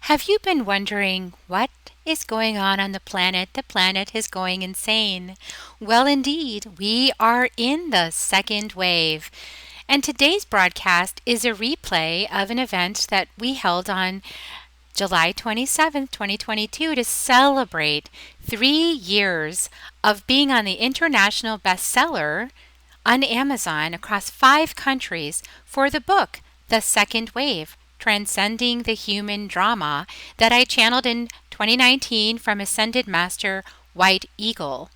Have you been wondering what is going on the planet? The planet is going insane. Well, indeed, we are in the second wave. And today's broadcast is a replay of an event that we held on July 27th, 2022, to celebrate 3 years of being on the international bestseller on Amazon across 5 countries for the book, The Second Wave, Transcending the Human Drama, that I channeled in 2019 from Ascended Master White Eagle.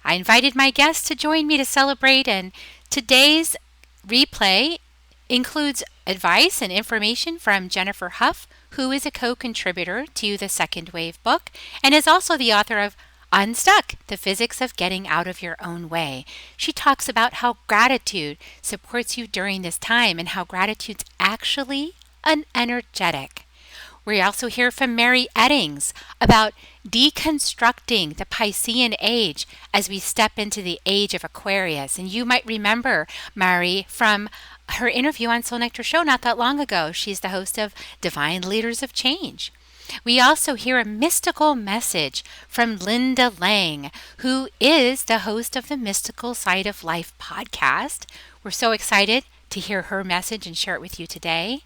I invited my guests to join me to celebrate, and today's replay includes advice and information from Jennifer Hough, who is a co-contributor to the Second Wave book and is also the author of Unstuck, the physics of getting out of your own way. She talks about how gratitude supports you during this time and how gratitude's actually an energetic. We also hear from Maree Eddings about deconstructing the Piscean age as we step into the age of Aquarius. And you might remember Maree from her interview on Soul Nectar Show not that long ago. She's the host of Divine Leaders of Change. We also hear a mystical message from Linda Lang, who is the host of the Mystical Side of Life podcast. We're so excited to hear her message and share it with you today.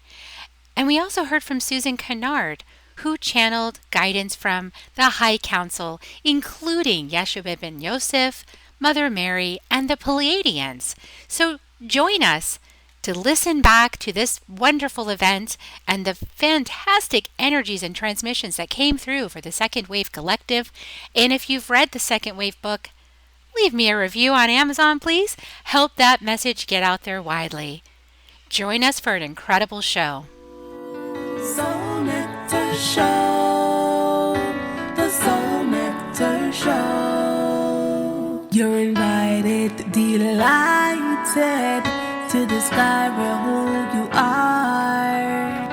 And we also heard from Susan Kennard, who channeled guidance from the High Council, including Yeshua ben Yosef, Mother Mary, and the Pleiadians. So join us to listen back to this wonderful event and the fantastic energies and transmissions that came through for the Second Wave Collective. And if you've read the Second Wave book, leave me a review on Amazon, please. Help that message get out there widely. Join us for an incredible show. Soul Nectar Show, the Soul Nectar Show. You're invited, delighted to discover who you are.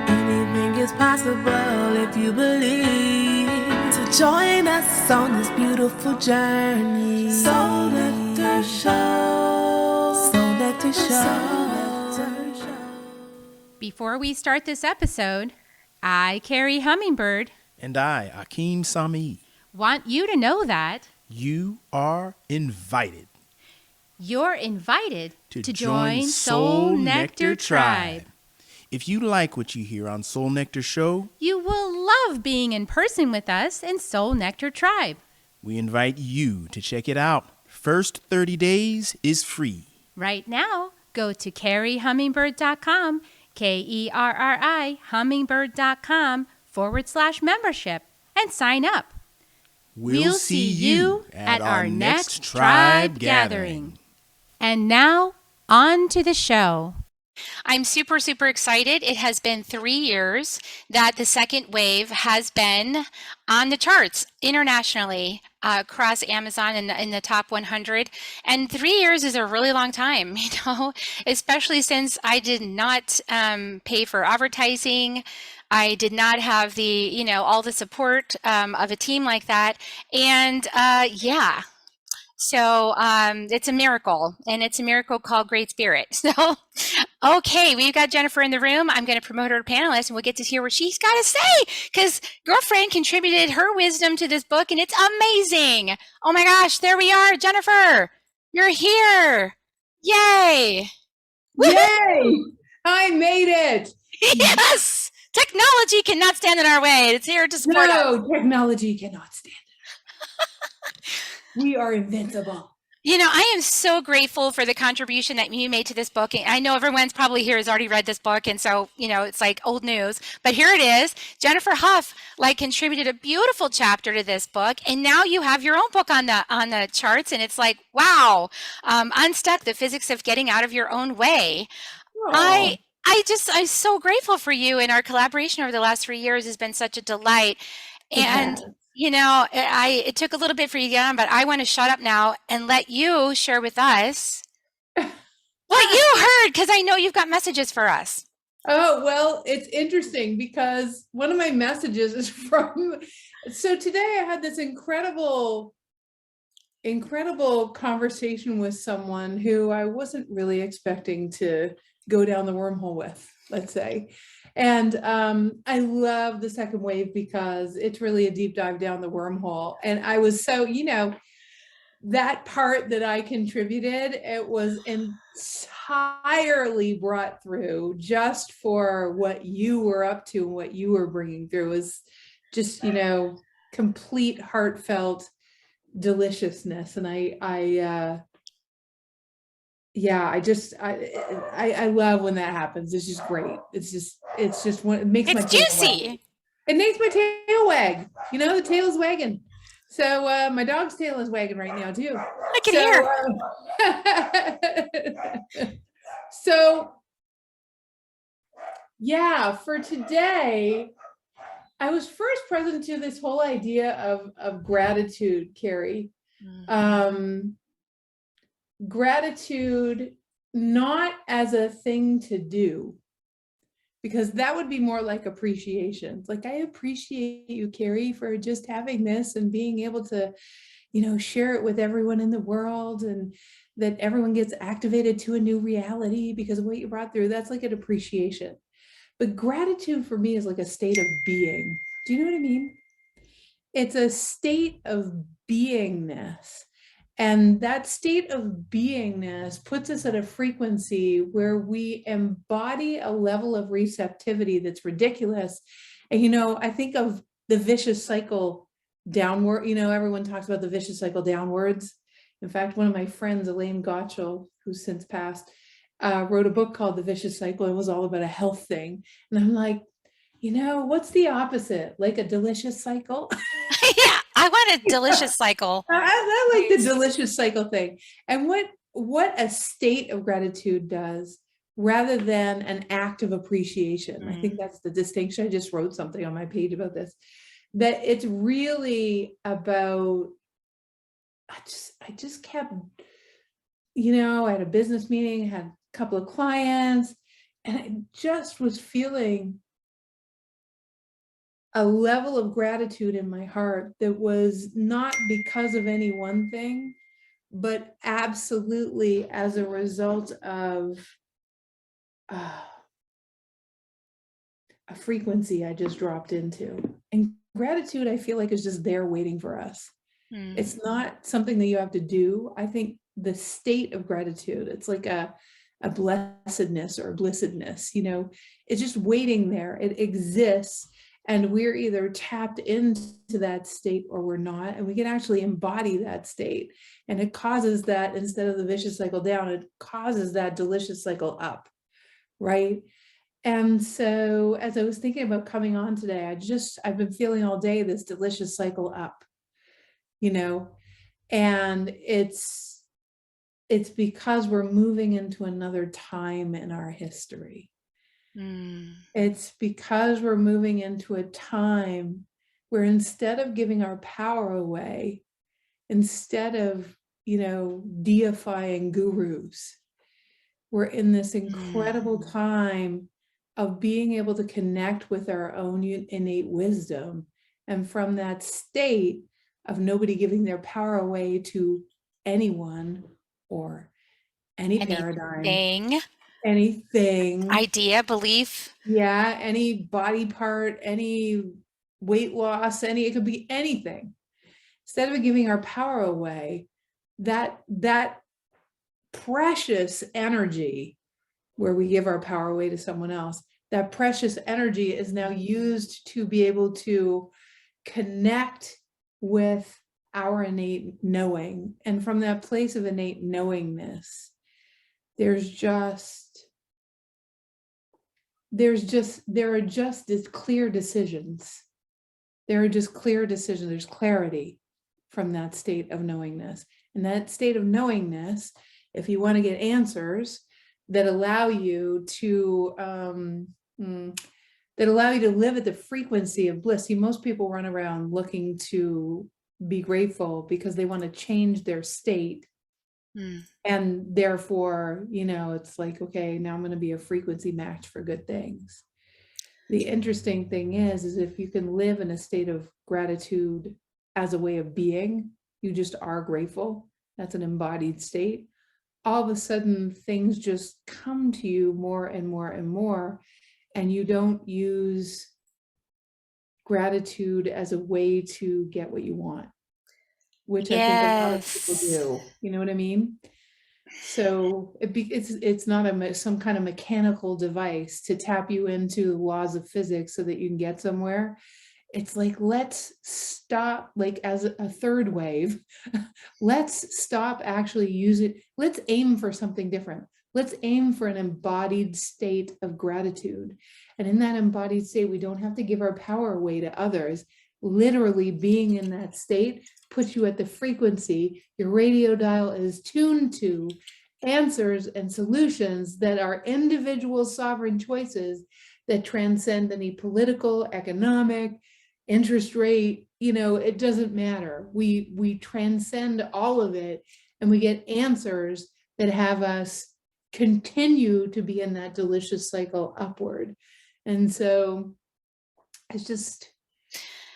Anything is possible if you believe. So join us on this beautiful journey. Soul Nectar Show, Soul Nectar Show. Before we start this episode, I, Carrie Hummingbird, and I, Akeem Sami, want you to know that you are invited. You're invited to join Soul Nectar Tribe. If you like what you hear on Soul Nectar Show, You will love being in person with us in Soul Nectar Tribe. we invite you to check it out. First 30 days is free. Right now, go to carriehummingbird.com, KERRI, hummingbird.com/membership, and sign up. We'll see you at our next tribe gathering. And now, on to the show. I'm super, super excited. It has been 3 years that the Second Wave has been on the charts internationally across Amazon in the top 100. And 3 years is a really long time, especially since I did not pay for advertising. I did not have the, all the support of a team like that. And yeah. So it's a miracle, and it's a miracle called Great Spirit. So, okay, we've got Jennifer in the room. I'm going to promote her to panelist, and we'll get to hear what she's got to say, because girlfriend contributed her wisdom to this book, and it's amazing. Oh my gosh, there we are. Jennifer, you're here. Yay. Yay! I made it. Yes. Technology cannot stand in our way. It's here to support us. No, technology cannot stand it. We are invincible. I am so grateful for the contribution that you made to this book. And I know everyone's probably here has already read this book, and so, it's like old news. But here it is. Jennifer Hough contributed a beautiful chapter to this book, and now you have your own book on the charts, and it's like, wow. Unstuck, the physics of getting out of your own way. Aww. I'm so grateful for you, and our collaboration over the last 3 years has been such a delight. And it took a little bit for you to get on, but I want to shut up now and let you share with us what you heard, because I know you've got messages for us. Oh, well, it's interesting because one of my messages is so today I had this incredible conversation with someone who I wasn't really expecting to go down the wormhole with, let's say. And I love the second wave because it's really a deep dive down the wormhole. And I was so, that part that I contributed, it was entirely brought through just for what you were up to and what you were bringing through. Was just, complete heartfelt deliciousness. And I love when that happens. It's just great. It's just when it makes It's my tail juicy. wag. It makes my tail wag. The tail's wagging. So my dog's tail is wagging right now too. I can hear. So yeah, for today, I was first present to this whole idea of gratitude, Carrie. Gratitude not as a thing to do, because that would be more like appreciation. It's like, I appreciate you, Carrie, for just having this and being able to, share it with everyone in the world, and that everyone gets activated to a new reality because of what you brought through. That's like an appreciation. But gratitude for me is like a state of being. Do you know what I mean? It's a state of beingness. And that state of beingness puts us at a frequency where we embody a level of receptivity that's ridiculous. And, I think of the vicious cycle downward. Everyone talks about the vicious cycle downwards. In fact, one of my friends, Elaine Gottschall, who's since passed, wrote a book called The Vicious Cycle. It was all about a health thing. And I'm like, what's the opposite? Like a delicious cycle? Yeah, I want a delicious cycle. I like the delicious cycle thing. And what a state of gratitude does, rather than an act of appreciation. I think that's the distinction. I just wrote something on my page about this, that it's really about, I just kept, I had a business meeting, had a couple of clients, and I just was feeling a level of gratitude in my heart that was not because of any one thing, but absolutely as a result of a frequency I just dropped into. And gratitude, I feel like, is just there waiting for us. It's not something that you have to do. I think the state of gratitude, it's like a blessedness or a blissedness, it's just waiting there. It exists. And we're either tapped into that state or we're not. And we can actually embody that state. And it causes that, instead of the vicious cycle down, it causes that delicious cycle up, right? And so as I was thinking about coming on today, I've been feeling all day this delicious cycle up, and it's because we're moving into another time in our history. It's because we're moving into a time where, instead of giving our power away, instead of, deifying gurus, we're in this incredible time of being able to connect with our own innate wisdom. And from that state of nobody giving their power away to anyone or any paradigm, anything, idea, belief, any body part, any weight loss, it could be anything. Instead of giving our power away, that precious energy where we give our power away to someone else, that precious energy is now used to be able to connect with our innate knowing. And from that place of innate knowingness, there are just these clear decisions. There's clarity from that state of knowingness. And that state of knowingness, if you want to get answers that allow you to live at the frequency of bliss. See, most people run around looking to be grateful because they want to change their state. And therefore, it's like, okay, now I'm going to be a frequency match for good things. The interesting thing is if you can live in a state of gratitude as a way of being, you just are grateful. That's an embodied state. All of a sudden, things just come to you more and more and more. and you don't use gratitude as a way to get what you want, which I think a lot of people Yes. do. You know what I mean? So it's not some kind of mechanical device to tap you into the laws of physics so that you can get somewhere. It's like, let's stop, like as a third wave, let's stop actually use it. Let's aim for something different. Let's aim for an embodied state of gratitude. And in that embodied state, we don't have to give our power away to others. Literally being in that state puts you at the frequency your radio dial is tuned to, answers and solutions that are individual sovereign choices that transcend any political, economic, interest rate, it doesn't matter. We transcend all of it, and we get answers that have us continue to be in that delicious cycle upward. And so it's just,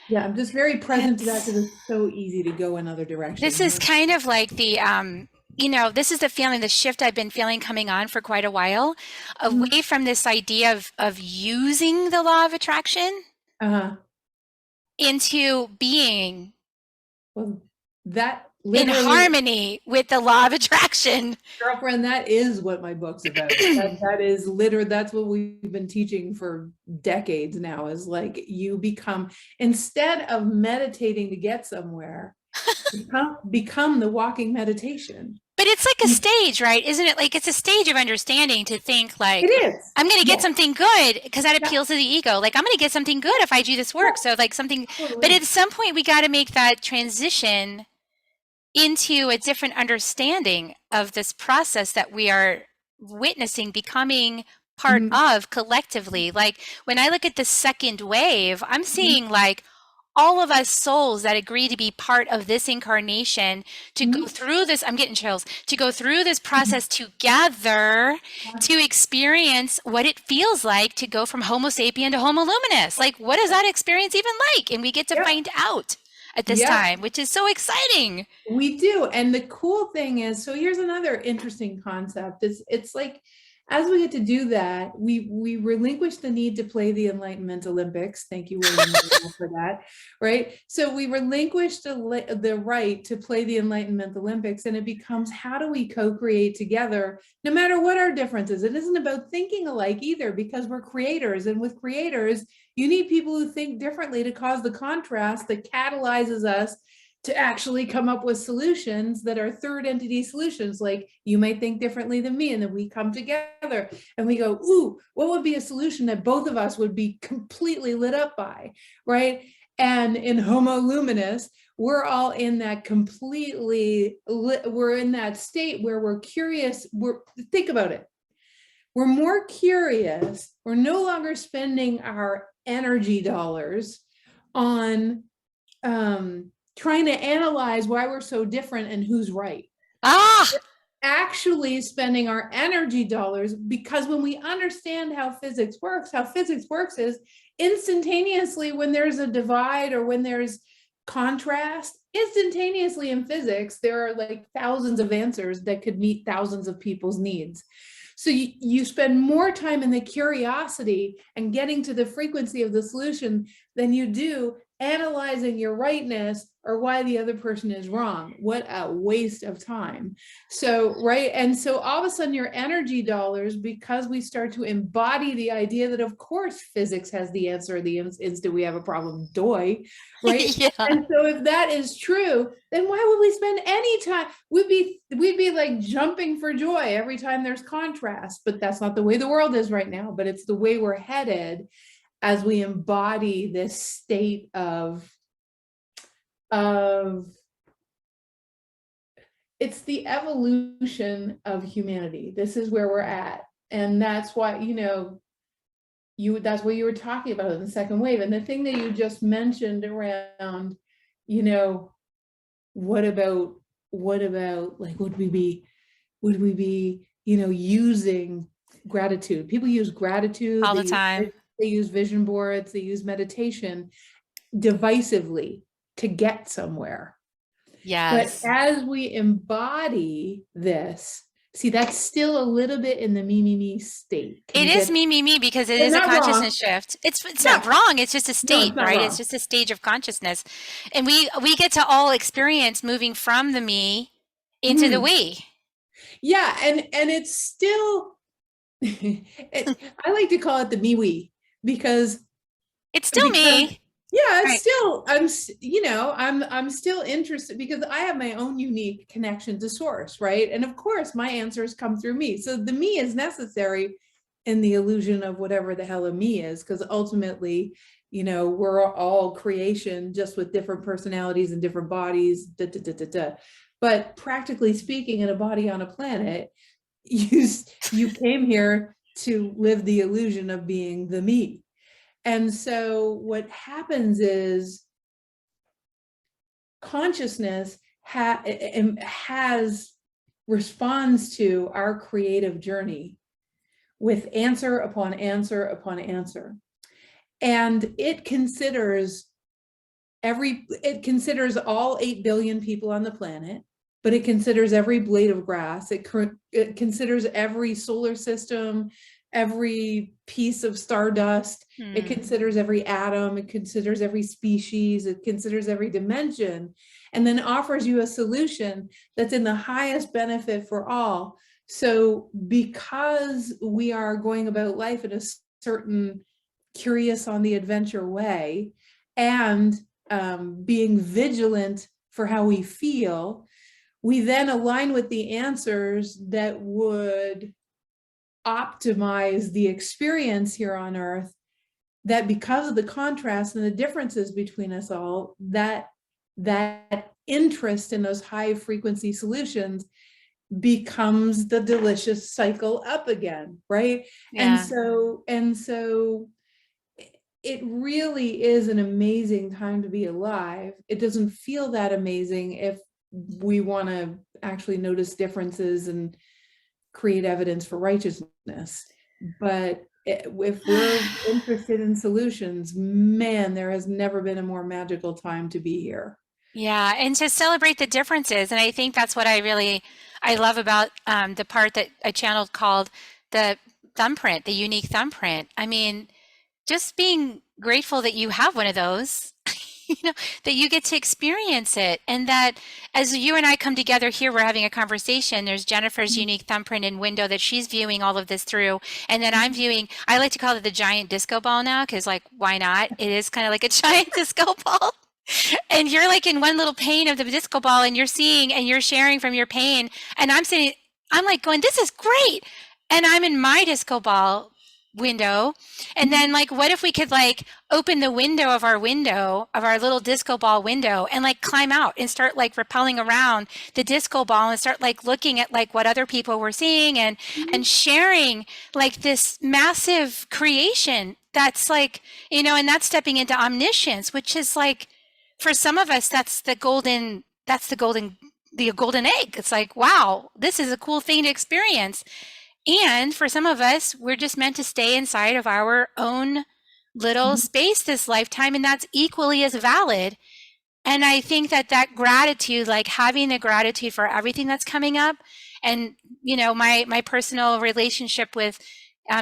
yeah, I'm just very present to that, because it's so easy to go in other directions. This is kind of like the this is the feeling, the shift I've been feeling coming on for quite a while, away from this idea of using the law of attraction into being that in harmony with the law of attraction. Girlfriend, that is what my book's about. that is literally, that's what we've been teaching for decades now, is like, you become, instead of meditating to get somewhere, become the walking meditation. But it's like a stage, right? Isn't it? Like, it's a stage of understanding to think like, it is. I'm going to get something good, because that appeals to the ego. Like, I'm going to get something good if I do this work. So like something, but at some point we got to make that transition into a different understanding of this process that we are witnessing, becoming part of collectively. Like, when I look at the second wave, I'm seeing like all of us souls that agree to be part of this incarnation, to go through this, I'm getting chills, to go through this process together, to experience what it feels like to go from Homo sapien to Homo luminous. Like, what is that experience even like? And we get to find out at this time, which is so exciting. We do. And the cool thing is, so here's another interesting concept. It's like, as we get to do that, we relinquish the need to play the Enlightenment Olympics. Thank you, William, for that, right? So we relinquish the right to play the Enlightenment Olympics, and it becomes, how do we co-create together, no matter what our differences? It isn't about thinking alike either, because we're creators, and with creators, you need people who think differently to cause the contrast that catalyzes us to actually come up with solutions that are third entity solutions. Like, you might think differently than me, and then we come together and we go, ooh, what would be a solution that both of us would be completely lit up by, right? And in Homo Luminous, we're all in that we're in that state where we're curious. Think about it. We're more curious. We're no longer spending our energy dollars on trying to analyze why we're so different and who's right. We're actually spending our energy dollars, because when we understand how physics works is instantaneously, when there's a divide or when there's contrast, instantaneously in physics, there are like thousands of answers that could meet thousands of people's needs. So you spend more time in the curiosity and getting to the frequency of the solution than you do analyzing your rightness or why the other person is wrong. What a waste of time. So, right. And so all of a sudden your energy dollars, because we start to embody the idea that of course physics has the answer the instant we have a problem, right? And so if that is true, then why would we spend any time? We'd be like jumping for joy every time there's contrast, but that's not the way the world is right now, but it's the way we're headed as we embody this state of it's the evolution of humanity. This is where we're at. And that's why, that's what you were talking about in the second wave. And the thing that you just mentioned around, what about like, would we be, using gratitude? People use gratitude all the time. They use vision boards, they use meditation divisively to get somewhere. Yes. But as we embody this, See, that's still a little bit in the me state. Can It you is get, me, because it but is a not wrong. consciousness shift. It's Yeah. not wrong. It's just a No, state, it's not right? It's wrong. just a stage of consciousness. And we get to all experience moving from the me into the Mhm. we. Yeah, and it's still I like to call it the me we because It's still because me. yeah, it's Right. still I'm still interested because I have my own unique connection to source, right? And of course my answers come through me. So the me is necessary in the illusion of whatever the hell a me is, because ultimately, we're all creation just with different personalities and different bodies. But practically speaking, in a body on a planet, you came here to live the illusion of being the me. And so what happens is consciousness responds to our creative journey with answer upon answer upon answer. And it considers all 8 billion people on the planet, but it considers every blade of grass. It considers every solar system, every piece of stardust. It considers every atom. It considers every species. It considers every dimension, and then offers you a solution that's in the highest benefit for all. So because we are going about life in a certain curious on the adventure way, and being vigilant for how we feel, we then align with the answers that would optimize the experience here on earth, that because of the contrast and the differences between us all, that interest in those high frequency solutions becomes the delicious cycle up again, right? Yeah. And so it really is an amazing time to be alive. It doesn't feel that amazing if we want to actually notice differences and create evidence for righteousness. But if we're interested in solutions, man, there has never been a more magical time to be here. Yeah, and to celebrate the differences. And I think that's what I love about the part that I channeled called the thumbprint, the unique thumbprint. I mean, just being grateful that you have one of those, that you get to experience it. And that as you and I come together here, we're having a conversation. There's Jennifer's unique thumbprint and window that she's viewing all of this through. And then I'm viewing, I like to call it the giant disco ball now, because like, why not? It is kind of like a giant disco ball. And you're like in one little pane of the disco ball, and you're seeing and you're sharing from your pain. And I'm like going, this is great. And I'm in my disco ball window. And then like, what if we could like open the window of our little disco ball window, and like climb out and start like rappelling around the disco ball and start like looking at like what other people were seeing, and sharing like this massive creation that's like, and that's stepping into omniscience, which is like, for some of us, that's the golden egg. It's like, wow, this is a cool thing to experience. And for some of us, we're just meant to stay inside of our own little space this lifetime, and that's equally as valid. And I think that gratitude, like having the gratitude for everything that's coming up, and my personal relationship with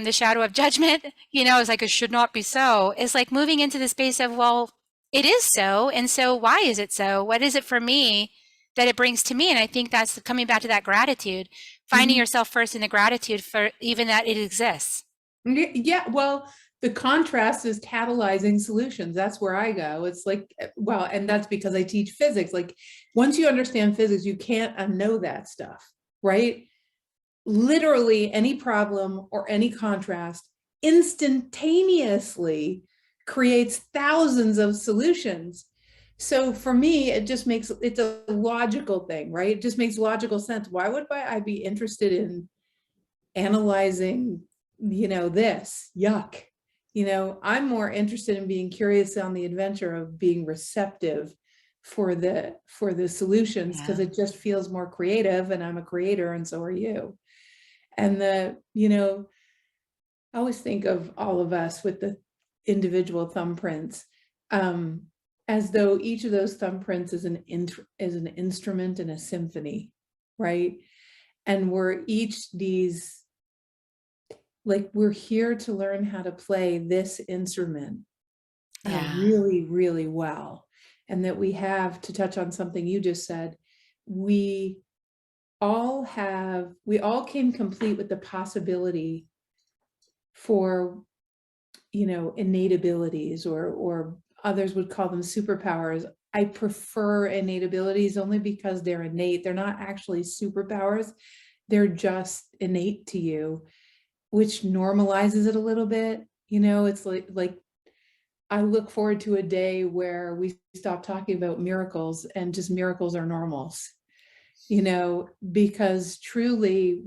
the shadow of judgment, is like, it should not be so. It's like moving into the space of, well, it is so, and so why is it so? What is it for me that it brings to me? And I think that's coming back to that gratitude, finding yourself first in the gratitude for even that it exists. Yeah, well, the contrast is catalyzing solutions. That's where I go. It's like, well, and that's because I teach physics. Like, once you understand physics, you can't unknow that stuff, right? Literally any problem or any contrast instantaneously creates thousands of solutions. So for me, it's a logical thing, right? It just makes logical sense. Why would I be interested in analyzing, this? Yuck. I'm more interested in being curious on the adventure of being receptive for the solutions, because it just feels more creative, and I'm a creator, and so are you. And I always think of all of us with the individual thumbprints, as though each of those thumbprints is an instrument in a symphony, right? And we're each these, like, we're here to learn how to play this instrument Yeah. really, really well. And that we have, to touch on something you just said, we all came complete with the possibility for, innate abilities, or others would call them superpowers. I prefer innate abilities only because they're innate. They're not actually superpowers. They're just innate to you, which normalizes it a little bit. It's like I look forward to a day where we stop talking about miracles and just miracles are normals, because truly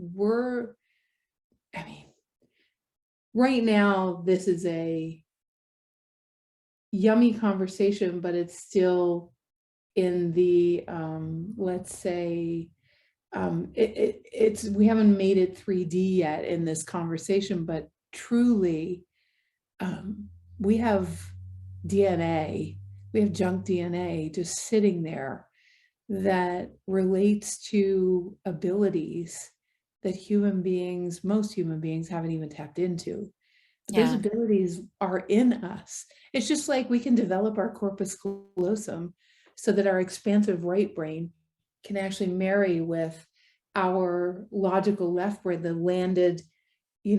right now, this is a yummy conversation, but it's still in the, let's say, it's we haven't made it 3D yet in this conversation, but truly, we have DNA, we have junk DNA just sitting there that relates to abilities that most human beings haven't even tapped into. But those Yeah. abilities are in us. It's just like we can develop our corpus callosum so that our expansive right brain can actually marry with our logical left brain, the landed, in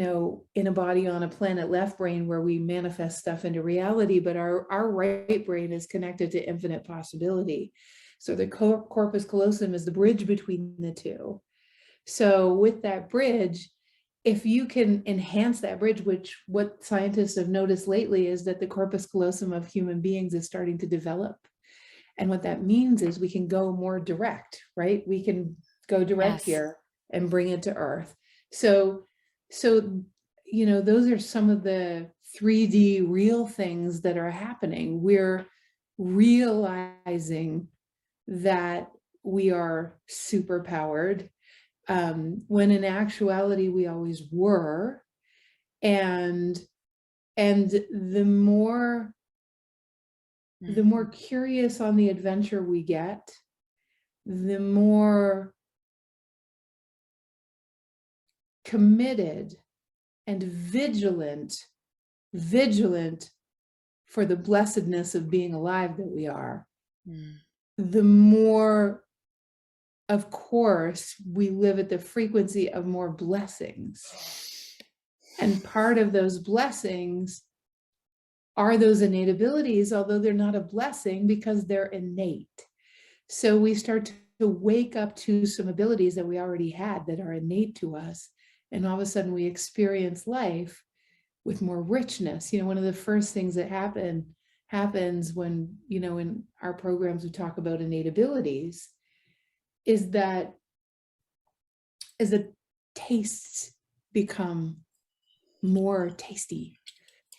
a body on a planet left brain, where we manifest stuff into reality, but our right brain is connected to infinite possibility. So the corpus callosum is the bridge between the two. So with that bridge, if you can enhance that bridge, which what scientists have noticed lately is that the corpus callosum of human beings is starting to develop. And what that means is we can go more direct, right? We can go direct Yes. here and bring it to earth. So, those are some of the 3D real things that are happening. We're realizing that we are super powered, when in actuality we always were. And the more curious on the adventure we get, the more committed and vigilant for the blessedness of being alive that we are, the more, of course, we live at the frequency of more blessings. And part of those blessings are those innate abilities, although they're not a blessing because they're innate. So we start to wake up to some abilities that we already had that are innate to us. And all of a sudden we experience life with more richness. One of the first things that happens when, in our programs we talk about innate abilities, is that as the tastes become more tasty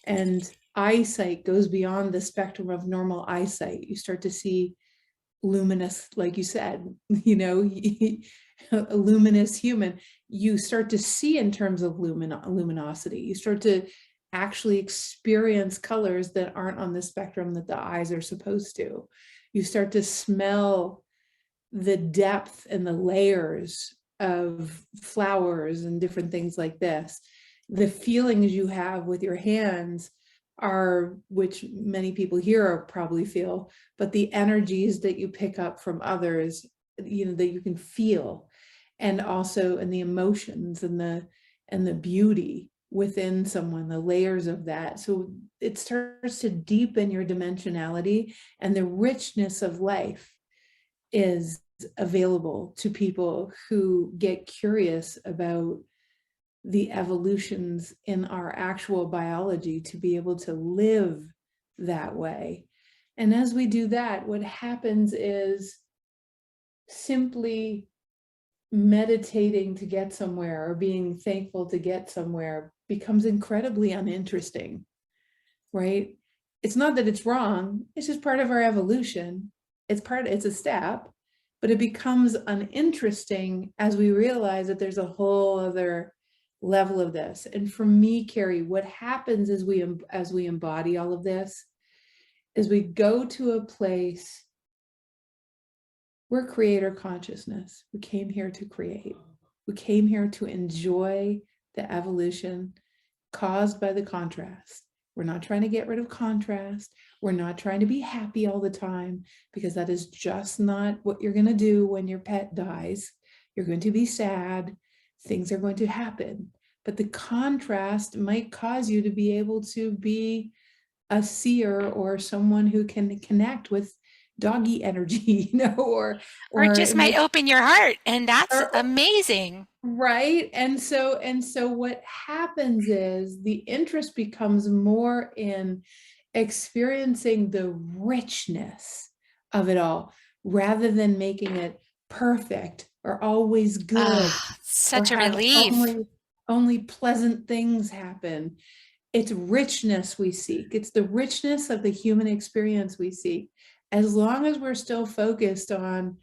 and eyesight goes beyond the spectrum of normal eyesight, you start to see luminous, like you said, a luminous human. You start to see in terms of luminosity. You start to actually experience colors that aren't on the spectrum that the eyes are supposed to. You start to smell the depth and the layers of flowers and different things like this. The feelings you have with your hands are, which many people here probably feel, but the energies that you pick up from others, that you can feel, and also and the emotions and the beauty within someone, the layers of that. So it starts to deepen your dimensionality, and the richness of life is available to people who get curious about the evolutions in our actual biology to be able to live that way. And as we do that, what happens is simply meditating to get somewhere or being thankful to get somewhere becomes incredibly uninteresting, right? It's not that it's wrong, it's just part of our evolution. It's a step, but it becomes uninteresting as we realize that there's a whole other level of this. And for me, Carrie, what happens is as we embody all of this is we go to a place where creator consciousness, we came here to create. We came here to enjoy the evolution caused by the contrast. We're not trying to get rid of contrast. We're not trying to be happy all the time, because that is just not what you're going to do when your pet dies. You're going to be sad. Things are going to happen. But the contrast might cause you to be able to be a seer or someone who can connect with doggy energy, or it just might open your heart, and that's amazing. Right. And so what happens is the interest becomes more in experiencing the richness of it all, rather than making it perfect or always good. Such a relief. Only pleasant things happen. It's richness we seek. It's the richness of the human experience we seek. As long as we're still focused on,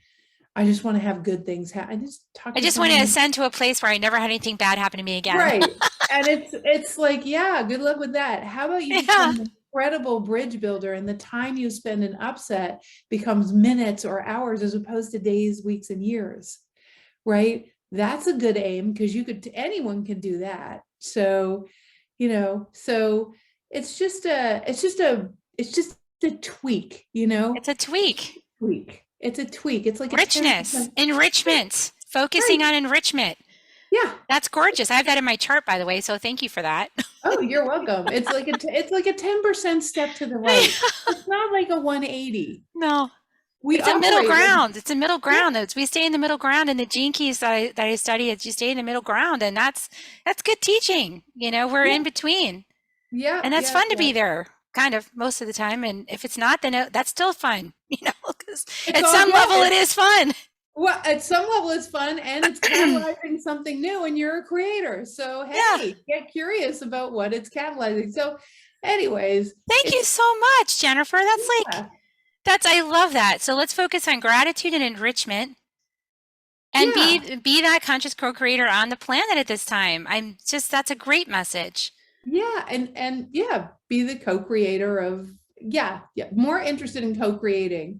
I just want to have good things happen. I just want to ascend to a place where I never had anything bad happen to me again. Right. And it's like, yeah, good luck with that. How about you become an incredible bridge builder, and the time you spend in upset becomes minutes or hours as opposed to days, weeks, and years, right? That's a good aim, because anyone can do that. So, so it's just a tweak, It's a tweak. It's a tweak. It's like richness, enrichment, focusing on enrichment. Yeah. That's gorgeous. I have that in my chart, by the way. So thank you for that. Oh, you're welcome. It's like a 10% step to the right. It's not like a 180. No. It's a middle ground. It's a middle ground. Yeah. We stay in the middle ground, and the gene keys that I study is you stay in the middle ground, and that's good teaching. We're in between. Yeah. And that's fun to be there, kind of, most of the time. And if it's not, then that's still fun, because at some level it is fun. Well, at some level it's fun, and it's catalyzing something new, and you're a creator. So, hey, get curious about what it's catalyzing. So anyways. Thank you so much, Jennifer. That's I love that. So let's focus on gratitude and enrichment, and be that conscious co-creator on the planet at this time. That's a great message. Yeah. And be the co-creator of, more interested in co-creating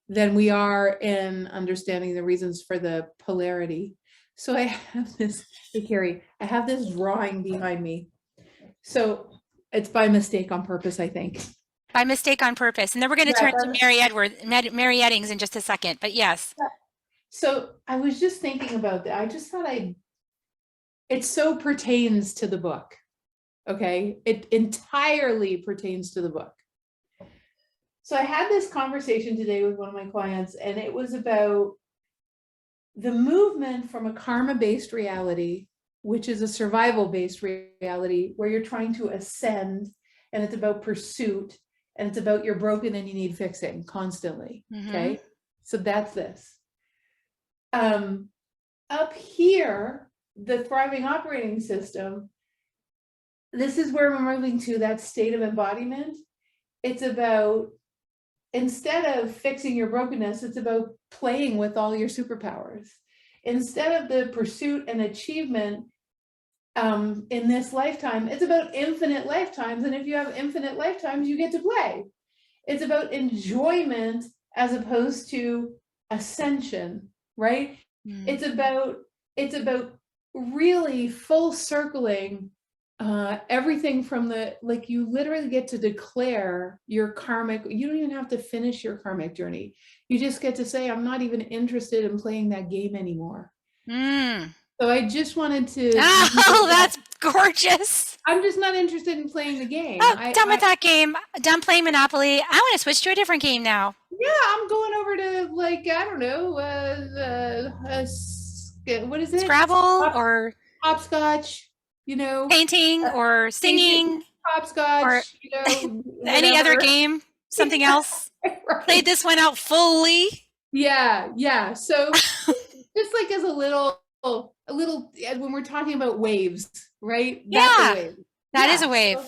than we are in understanding the reasons for the polarity. So I have this, hey Carrie, I have this drawing behind me. So it's by mistake on purpose, I think. By mistake on purpose. And then we're going to turn to Maree Eddings in just a second, but yes. So I was just thinking about that. I just thought it so pertains to the book. Okay. It entirely pertains to the book. So I had this conversation today with one of my clients, and it was about the movement from a karma-based reality, which is a survival-based reality, where you're trying to ascend, and it's about pursuit, and it's about you're broken and you need fixing constantly. Mm-hmm. Okay. So that's this. Up here, the thriving operating system, this is where we're moving to that state of embodiment. It's about, instead of fixing your brokenness, it's about playing with all your superpowers. Instead of the pursuit and achievement in this lifetime, it's about infinite lifetimes. And if you have infinite lifetimes, you get to play. It's about enjoyment as opposed to ascension, right? Mm. It's about really full circling everything from you literally get to declare your karmic, you don't even have to finish your karmic journey. You just get to say, I'm not even interested in playing that game anymore. Mm. So I just wanted to. Oh, that's gorgeous. I'm just not interested in playing the game. Oh, done with that game. Done playing Monopoly. I want to switch to a different game now. Yeah, I'm going over to I don't know, what is it? Scrabble or hopscotch. Painting or singing, hopscotch, or any other game, something else. Right. Played this one out fully. Yeah. So just like as a little, when we're talking about waves, right? That's a wave. That is a wave.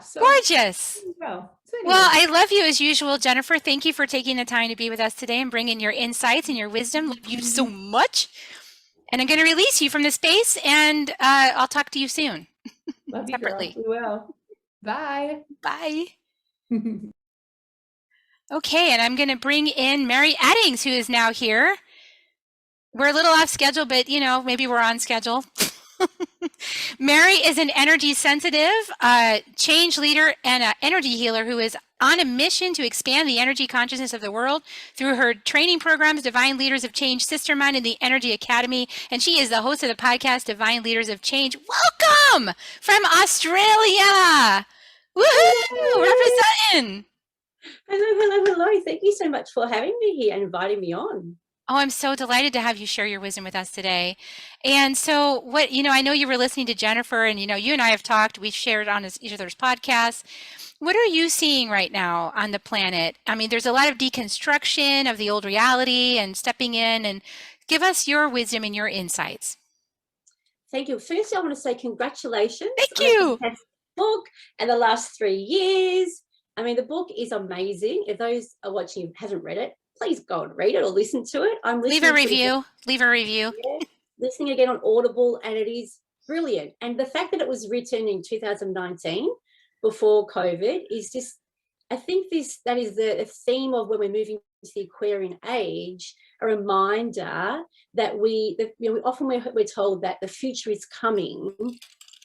So gorgeous. There you go. So anyway. Well, I love you as usual, Jennifer. Thank you for taking the time to be with us today and bringing your insights and your wisdom. Love you so much. And I'm going to release you from the space, and I'll talk to you soon. Love you, separately. Girl. We will. Bye. Bye. Okay, and I'm going to bring in Maree Eddings, who is now here. We're a little off schedule, but maybe we're on schedule. Maree is an energy sensitive change leader and an energy healer who is on a mission to expand the energy consciousness of the world through her training programs, Divine Leaders of Change Sister Mind and the Energy Academy. And she is the host of the podcast, Divine Leaders of Change. Welcome from Australia. Woohoo! Representing. Hello. Thank you so much for having me here and inviting me on. Oh, I'm so delighted to have you share your wisdom with us today. And so I know you were listening to Jennifer and, you and I have talked, we've shared on each other's podcasts. What are you seeing right now on the planet? I mean, there's a lot of deconstruction of the old reality and stepping in, and give us your wisdom and your insights. Thank you. Firstly, I want to say congratulations. Thank you. On a fantastic book and the last 3 years. I mean, the book is amazing. If those are watching who haven't read it, please go and read it or listen to it. I'm listening. Leave a review. Yeah, listening again on Audible, and it is brilliant. And the fact that it was written in 2019 before COVID is just, I think that is the theme of when we're moving to the Aquarian age, a reminder that often we're told that the future is coming.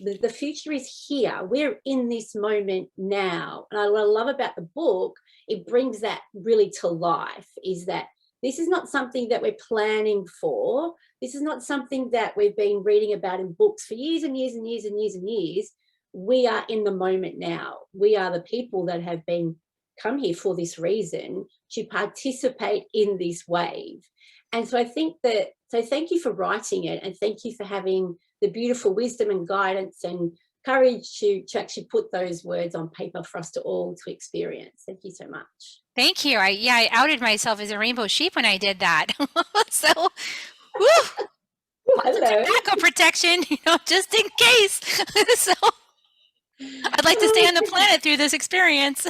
The future is here. We're in this moment now. And what I love about the book, it brings that really to life, is that this is not something that we're planning for. This is not something that we've been reading about in books for years and years and years and years and years. We are in the moment now. We are the people that have come here for this reason, to participate in this wave. And so thank you for writing it, and thank you for having the beautiful wisdom and guidance and courage to actually put those words on paper for us to all to experience. Thank you so much. Thank you. I outed myself as a rainbow sheep when I did that. So, woo, tobacco protection, just in case. So I'd like to stay on the planet through this experience.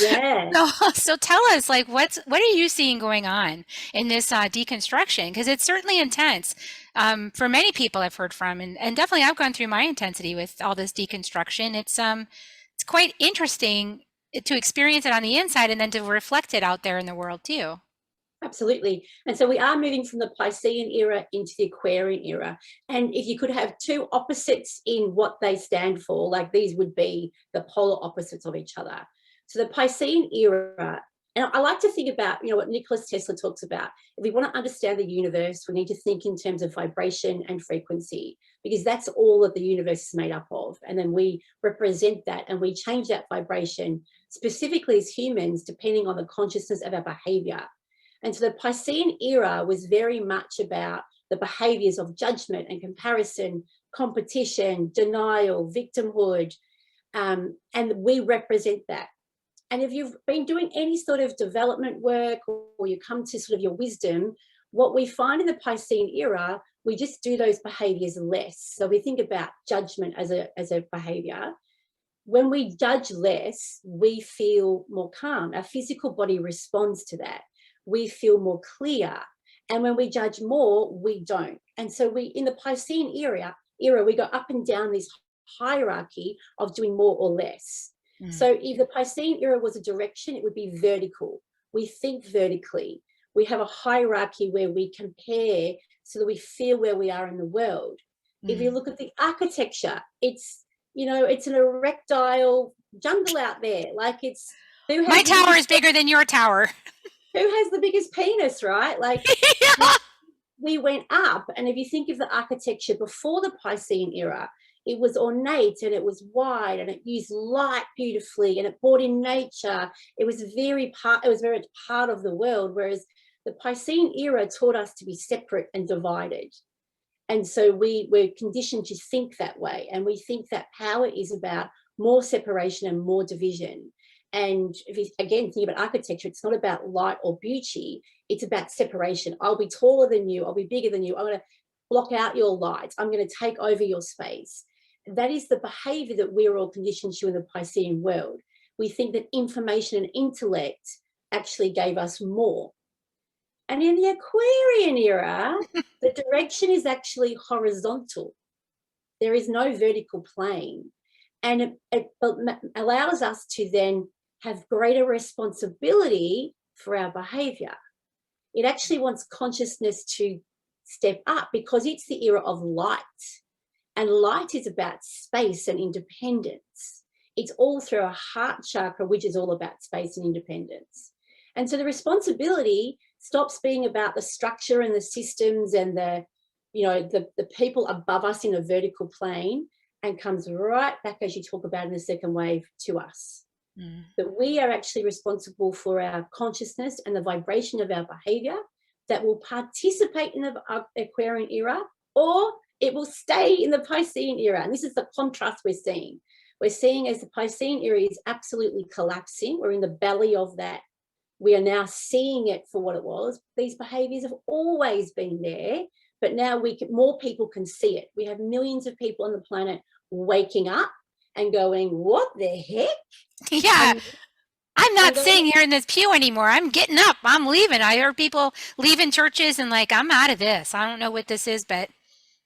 Yeah. So tell us, what are you seeing going on in this deconstruction? Because it's certainly intense for many people I've heard from, and definitely I've gone through my intensity with all this deconstruction. It's quite interesting to experience it on the inside and then to reflect it out there in the world too. Absolutely. And so we are moving from the Piscean era into the Aquarian era. And if you could have two opposites in what they stand for, like these would be the polar opposites of each other. So the Piscean era, and I like to think about, what Nikola Tesla talks about. If we want to understand the universe, we need to think in terms of vibration and frequency, because that's all that the universe is made up of. And then we represent that and we change that vibration, specifically as humans, depending on the consciousness of our behavior. And so the Piscean era was very much about the behaviors of judgment and comparison, competition, denial, victimhood, and we represent that. And if you've been doing any sort of development work, or you come to sort of your wisdom, what we find in the Piscean era, we just do those behaviors less. So we think about judgment as a behavior. When we judge less, we feel more calm. Our physical body responds to that. We feel more clear. And when we judge more, we don't. And so in the Piscean era, we go up and down this hierarchy of doing more or less. So if the Piscean era was a direction, it would be vertical. We think vertically. We have a hierarchy where we compare so that we feel where we are in the world. If you look at the architecture, it's an erectile jungle out there. My tower is bigger than your tower. Who has the biggest penis, right? Yeah. We went up. And if you think of the architecture before the Piscean era, it was ornate and it was wide and it used light beautifully and it brought in nature. It was very part of the world, whereas the Piscean era taught us to be separate and divided. And so we're conditioned to think that way. And we think that power is about more separation and more division. And if you, again, think about architecture, it's not about light or beauty. It's about separation. I'll be taller than you. I'll be bigger than you. I'm going to block out your light. I'm going to take over your space. That is the behavior that we're all conditioned to in the Piscean world. We think that information and intellect actually gave us more. And in the Aquarian era, the direction is actually horizontal. There is no vertical plane. And it allows us to then have greater responsibility for our behavior. It actually wants consciousness to step up because it's the era of light. And light is about space and independence. It's all through our heart chakra, which is all about space and independence. And so the responsibility stops being about the structure and the systems and the people above us in a vertical plane, and comes right back, as you talk about in the second wave, to us. That we are actually responsible for our consciousness and the vibration of our behavior that will participate in the Aquarian era, or it will stay in the Piscean era. And this is the contrast we're seeing. We're seeing as the Piscean era is absolutely collapsing. We're in the belly of that. We are now seeing it for what it was. These behaviors have always been there, but now more people can see it. We have millions of people on the planet waking up and going, what the heck? Yeah. I'm not sitting here in this pew anymore. I'm getting up. I'm leaving. I heard people leaving churches and like, I'm out of this. I don't know what this is, but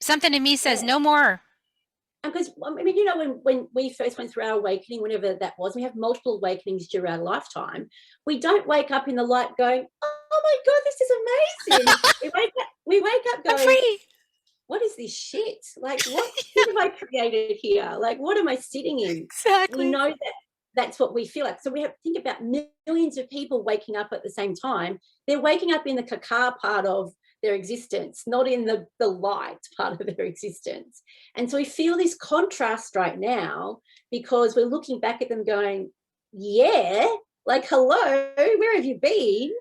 something in me says no more. And because, I mean, when we first went through our awakening, whenever that was, we have multiple awakenings during our lifetime. We don't wake up in the light going, oh my God, this is amazing. we wake up going, I'm free. What is this shit? Like, what have I created here? Like, what am I sitting in? Exactly. We know that's what we feel like. So we have to think about millions of people waking up at the same time. They're waking up in the caca part of their existence, not in the light part of their existence. And so we feel this contrast right now because we're looking back at them going, yeah, like, hello, where have you been?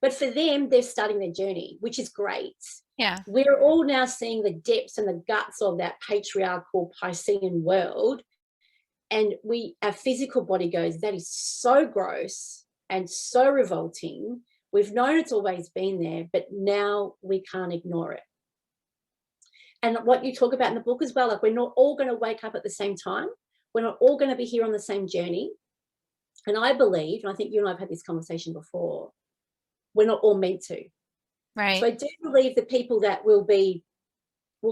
But for them, they're starting their journey, which is great. Yeah. We're all now seeing the depths and the guts of that patriarchal Piscean world. And our physical body goes, that is so gross and so revolting. We've known it's always been there, but now we can't ignore it. And what you talk about in the book as well, like, we're not all going to wake up at the same time. We're not all going to be here on the same journey. And I believe, and I think you and I have had this conversation before, we're not all meant to. Right. So I do believe the people that will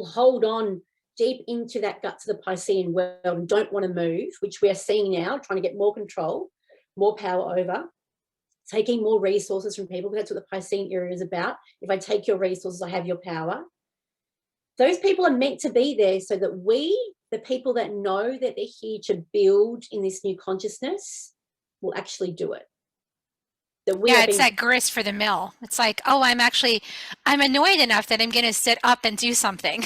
hold on deep into that guts of the Piscean world and don't want to move, which we are seeing now, trying to get more control, more power over, taking more resources from people, because that's what the Piscean era is about. If I take your resources, I have your power. Those people are meant to be there so that we, the people that know that they're here to build in this new consciousness, will actually do it. It's that grist for the mill. It's like, oh, I'm annoyed enough that I'm going to sit up and do something.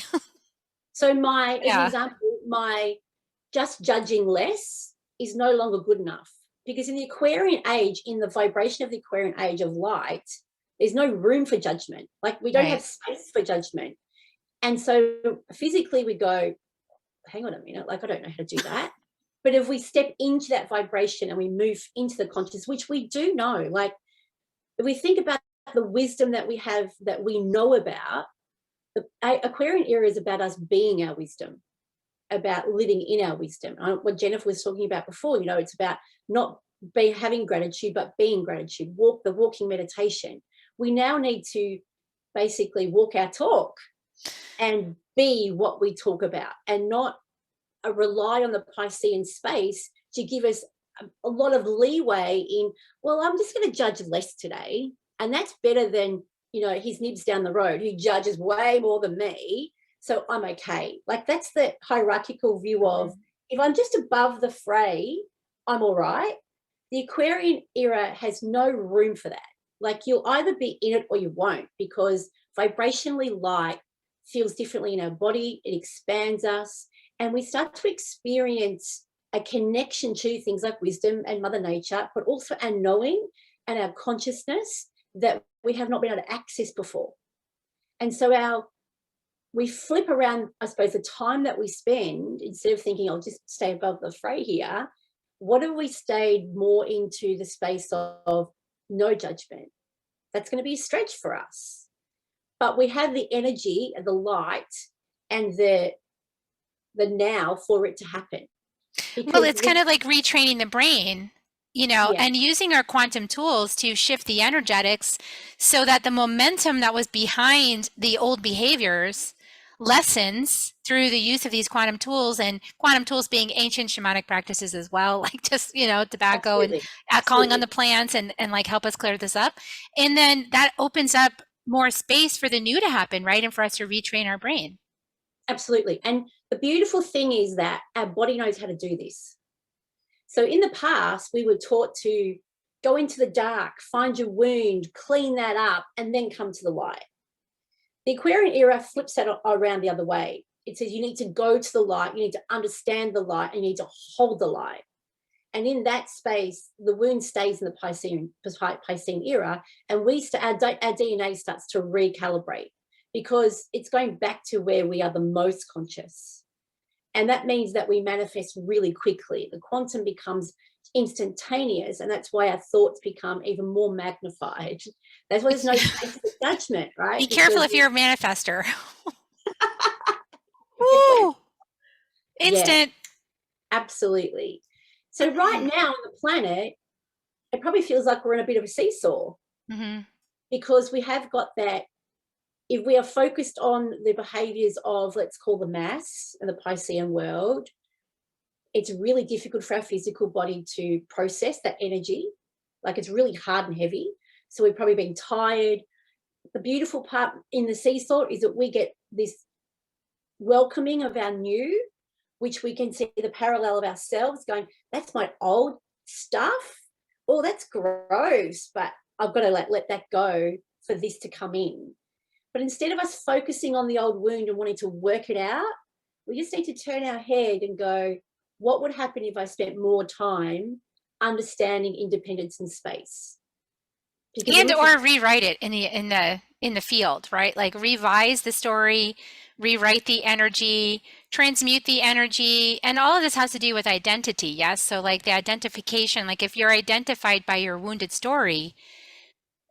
So as an example, my just judging less is no longer good enough, because in the Aquarian age, in the vibration of the Aquarian age of light, there's no room for judgment. Like, we don't have space for judgment. And so physically we go, hang on a minute, like, I don't know how to do that. But if we step into that vibration and we move into the conscious, which we do know, like, if we think about the wisdom that we have, that we know about, the Aquarian era is about us being our wisdom, about living in our wisdom. What Jennifer was talking about before, it's about not having gratitude, but being gratitude, the walking meditation. We now need to basically walk our talk and be what we talk about, and not rely on the Piscean space to give us a lot of leeway in, well, I'm just going to judge less today. And that's better than, his nibs down the road who judges way more than me. So I'm okay. Like, that's the hierarchical view of, if I'm just above the fray, I'm all right. The Aquarian era has no room for that. Like, you'll either be in it or you won't, because vibrationally light feels differently in our body. It expands us. And we start to experience a connection to things like wisdom and Mother Nature, but also our knowing and our consciousness that we have not been able to access before. And so we flip around, I suppose, the time that we spend, instead of thinking, I'll just stay above the fray here, what if we stayed more into the space of no judgment? That's going to be a stretch for us. But we have the energy and the light and the now for it to happen. Well, it's kind of like retraining the brain, and using our quantum tools to shift the energetics so that the momentum that was behind the old behaviors lessens through the use of these quantum tools, and quantum tools being ancient shamanic practices as well, like just, tobacco. Absolutely. And calling on the plants and like help us clear this up. And then that opens up more space for the new to happen, right? And for us to retrain our brain. Absolutely. And the beautiful thing is that our body knows how to do this. So in the past, we were taught to go into the dark, find your wound, clean that up, and then come to the light. The Aquarian era flips that around the other way. It says you need to go to the light, you need to understand the light, and you need to hold the light. And in that space, the wound stays in the Piscean era, and our DNA starts to recalibrate, because it's going back to where we are the most conscious. And that means that we manifest really quickly. The quantum becomes instantaneous, and that's why our thoughts become even more magnified. That's why there's no space for judgment, right? Be careful if you're a manifester. Woo! Instant. Yeah, absolutely. So right now on the planet, it probably feels like we're in a bit of a seesaw, because we have got that. If we are focused on the behaviors of, let's call the mass and the Piscean world, it's really difficult for our physical body to process that energy. Like, it's really hard and heavy. So we've probably been tired. The beautiful part in the seesaw is that we get this welcoming of our new, which we can see the parallel of ourselves going, that's my old stuff. Oh, that's gross, but I've got to let that go for this to come in. But instead of us focusing on the old wound and wanting to work it out, we just need to turn our head and go, what would happen if I spent more time understanding independence and space? And or rewrite it in the field, right? Like, revise the story, rewrite the energy, transmute the energy, and all of this has to do with identity. Yes. So like the identification, like if you're identified by your wounded story,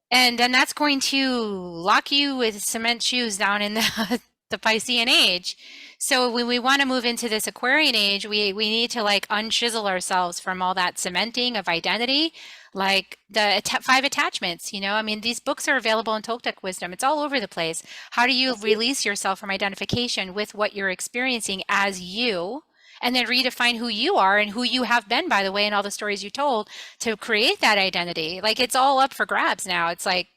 and then that's going to lock you with cement shoes down in the Piscean age. So when we want to move into this Aquarian age, we need to like unchisel ourselves from all that cementing of identity, like the 5 attachments, you know. I mean, these books are available in Toltec Wisdom. It's all over the place. How do you release yourself from identification with what you're experiencing as you, and then redefine who you are and who you have been, by the way, and all the stories you told to create that identity? Like, it's all up for grabs now. It's like,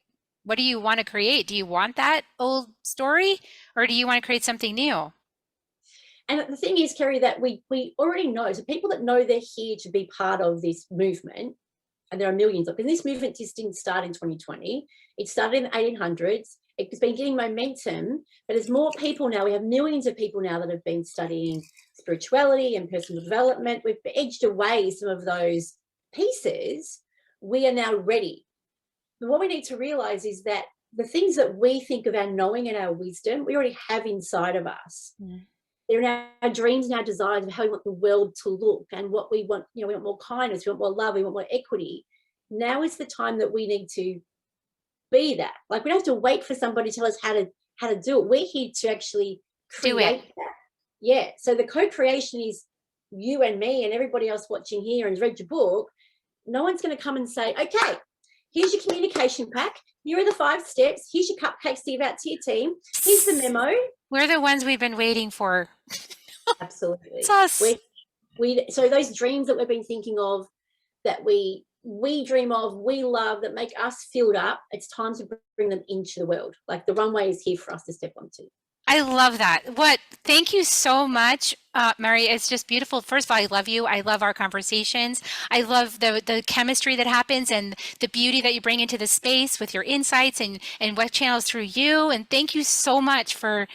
what do you want to create? Do you want that old story, or do you want to create something new? And the thing is, Kerry, that we already know. So people that know they're here to be part of this movement, and there are millions of them. This movement just didn't start in 2020. It started in the 1800s. It's been getting momentum, but there's more people now. We have millions of people now that have been studying spirituality and personal development. We've edged away some of those pieces. We are now ready. But what we need to realize is that the things that we think of our knowing and our wisdom, we already have inside of us. They're in our dreams and our desires of how we want the world to look and what we want. You know, we want more kindness, we want more love, we want more equity. Now is the time that we need to be that. Like, we don't have to wait for somebody to tell us how to do it. We're here to actually create that. Yeah. So the co-creation is you and me and everybody else watching here and read your book. No one's going to come and say, okay, here's your communication pack. Here are the 5 steps. Here's your cupcakes to give out to your team. Here's the memo. We're the ones we've been waiting for. Absolutely. It's us. So those dreams that we've been thinking of, that we dream of, we love, that make us filled up, it's time to bring them into the world. Like, the runway is here for us to step onto. I love that. Thank you so much, Maree. It's just beautiful. First of all, I love you. I love our conversations. I love the chemistry that happens and the beauty that you bring into the space with your insights and what channels through you. And thank you so much for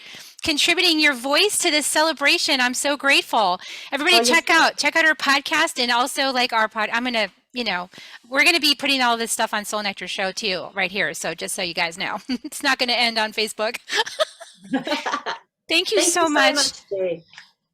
contributing your voice to this celebration. I'm so grateful. Everybody check out our podcast, and also like our I'm going to, we're going to be putting all this stuff on Soul Nectar Show too, right here. So just so you guys know, it's not going to end on Facebook. Thank you so much.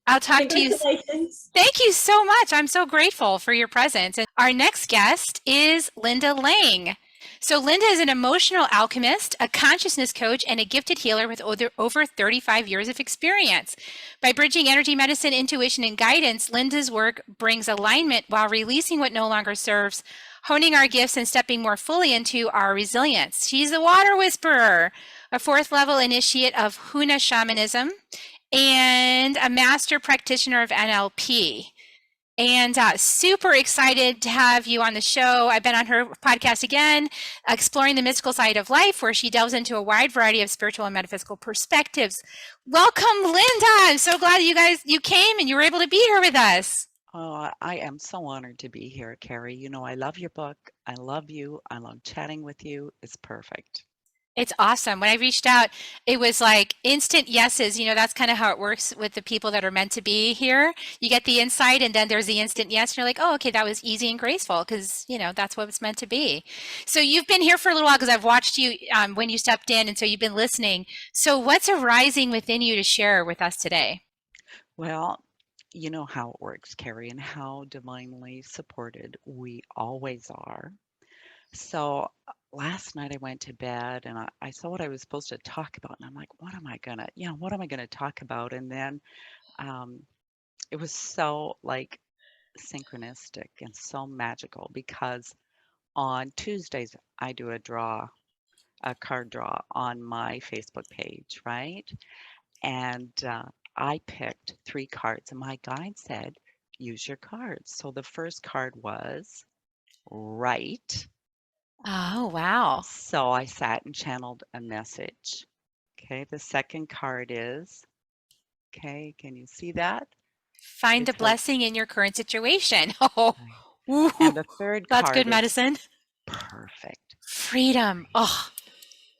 I'll talk to you. Thank you so much. I'm so grateful for your presence. And our next guest is Linda Lang. So Linda is an emotional alchemist, a consciousness coach, and a gifted healer with over 35 years of experience. By bridging energy medicine, intuition, and guidance, Linda's work brings alignment while releasing what no longer serves, honing our gifts, and stepping more fully into our resilience. She's a water whisperer, a 4th level initiate of Huna shamanism, and a master practitioner of NLP. and super excited to have you on the show. I've been on her podcast again, Exploring the Mystical Side of Life, where she delves into a wide variety of spiritual and metaphysical perspectives. Welcome, Linda. I'm so glad you came and you were able to be here with us. Oh, I am so honored to be here, Carrie. You know, I love your book. I love you. I love chatting with you. It's perfect. It's awesome. When I reached out, it was like instant yeses. You know, that's kind of how it works with the people that are meant to be here. You get the insight, and then there's the instant yes. And you're like, oh, okay, that was easy and graceful because, you know, that's what it's meant to be. So you've been here for a little while because I've watched you when you stepped in. And so you've been listening. So what's arising within you to share with us today? Well, you know how it works, Carrie, and how divinely supported we always are. So last night I went to bed and I saw what I was supposed to talk about, and I'm like, what am I gonna talk about? And then um, it was so like synchronistic and so magical because on Tuesdays I do a card draw on my Facebook page, right? And I picked three cards, and my guide said, use your cards. So the first card was right. Oh, wow. So I sat and channeled a message. Okay, the second card is, okay, can you see that? Find It a says, blessing in your current situation. Oh, right. ooh, And the third that's good card is medicine. perfect. Freedom. Oh,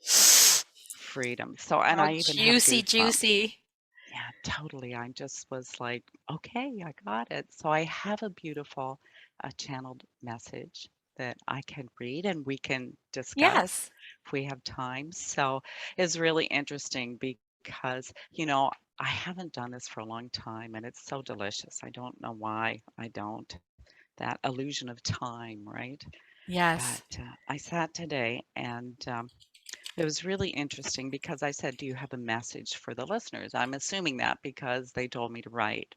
Freedom. So, and oh, I even have juicy, goosebumps. juicy. Yeah, totally. I just was like, okay, I got it. So I have a beautiful channeled message that I can read and we can discuss Yes. if we have time. So it's really interesting because, you know, I haven't done this for a long time and it's so delicious. I don't know why I don't. That illusion of time, right? Yes. But I sat today and it was really interesting because I said, do you have a message for the listeners? I'm assuming that because they told me to write.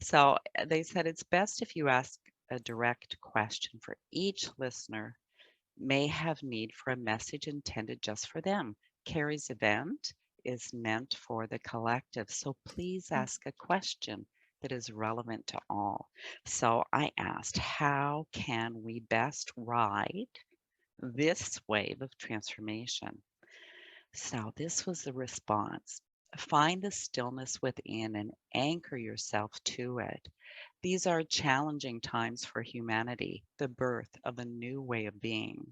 So they said it's best if you ask a direct question for each listener may have need for a message intended just for them. Carrie's event is meant for the collective, so please ask a question that is relevant to all. So I asked, how can we best ride this wave of transformation? So this was the response. Find the stillness within and anchor yourself to it. These are challenging times for humanity, the birth of a new way of being.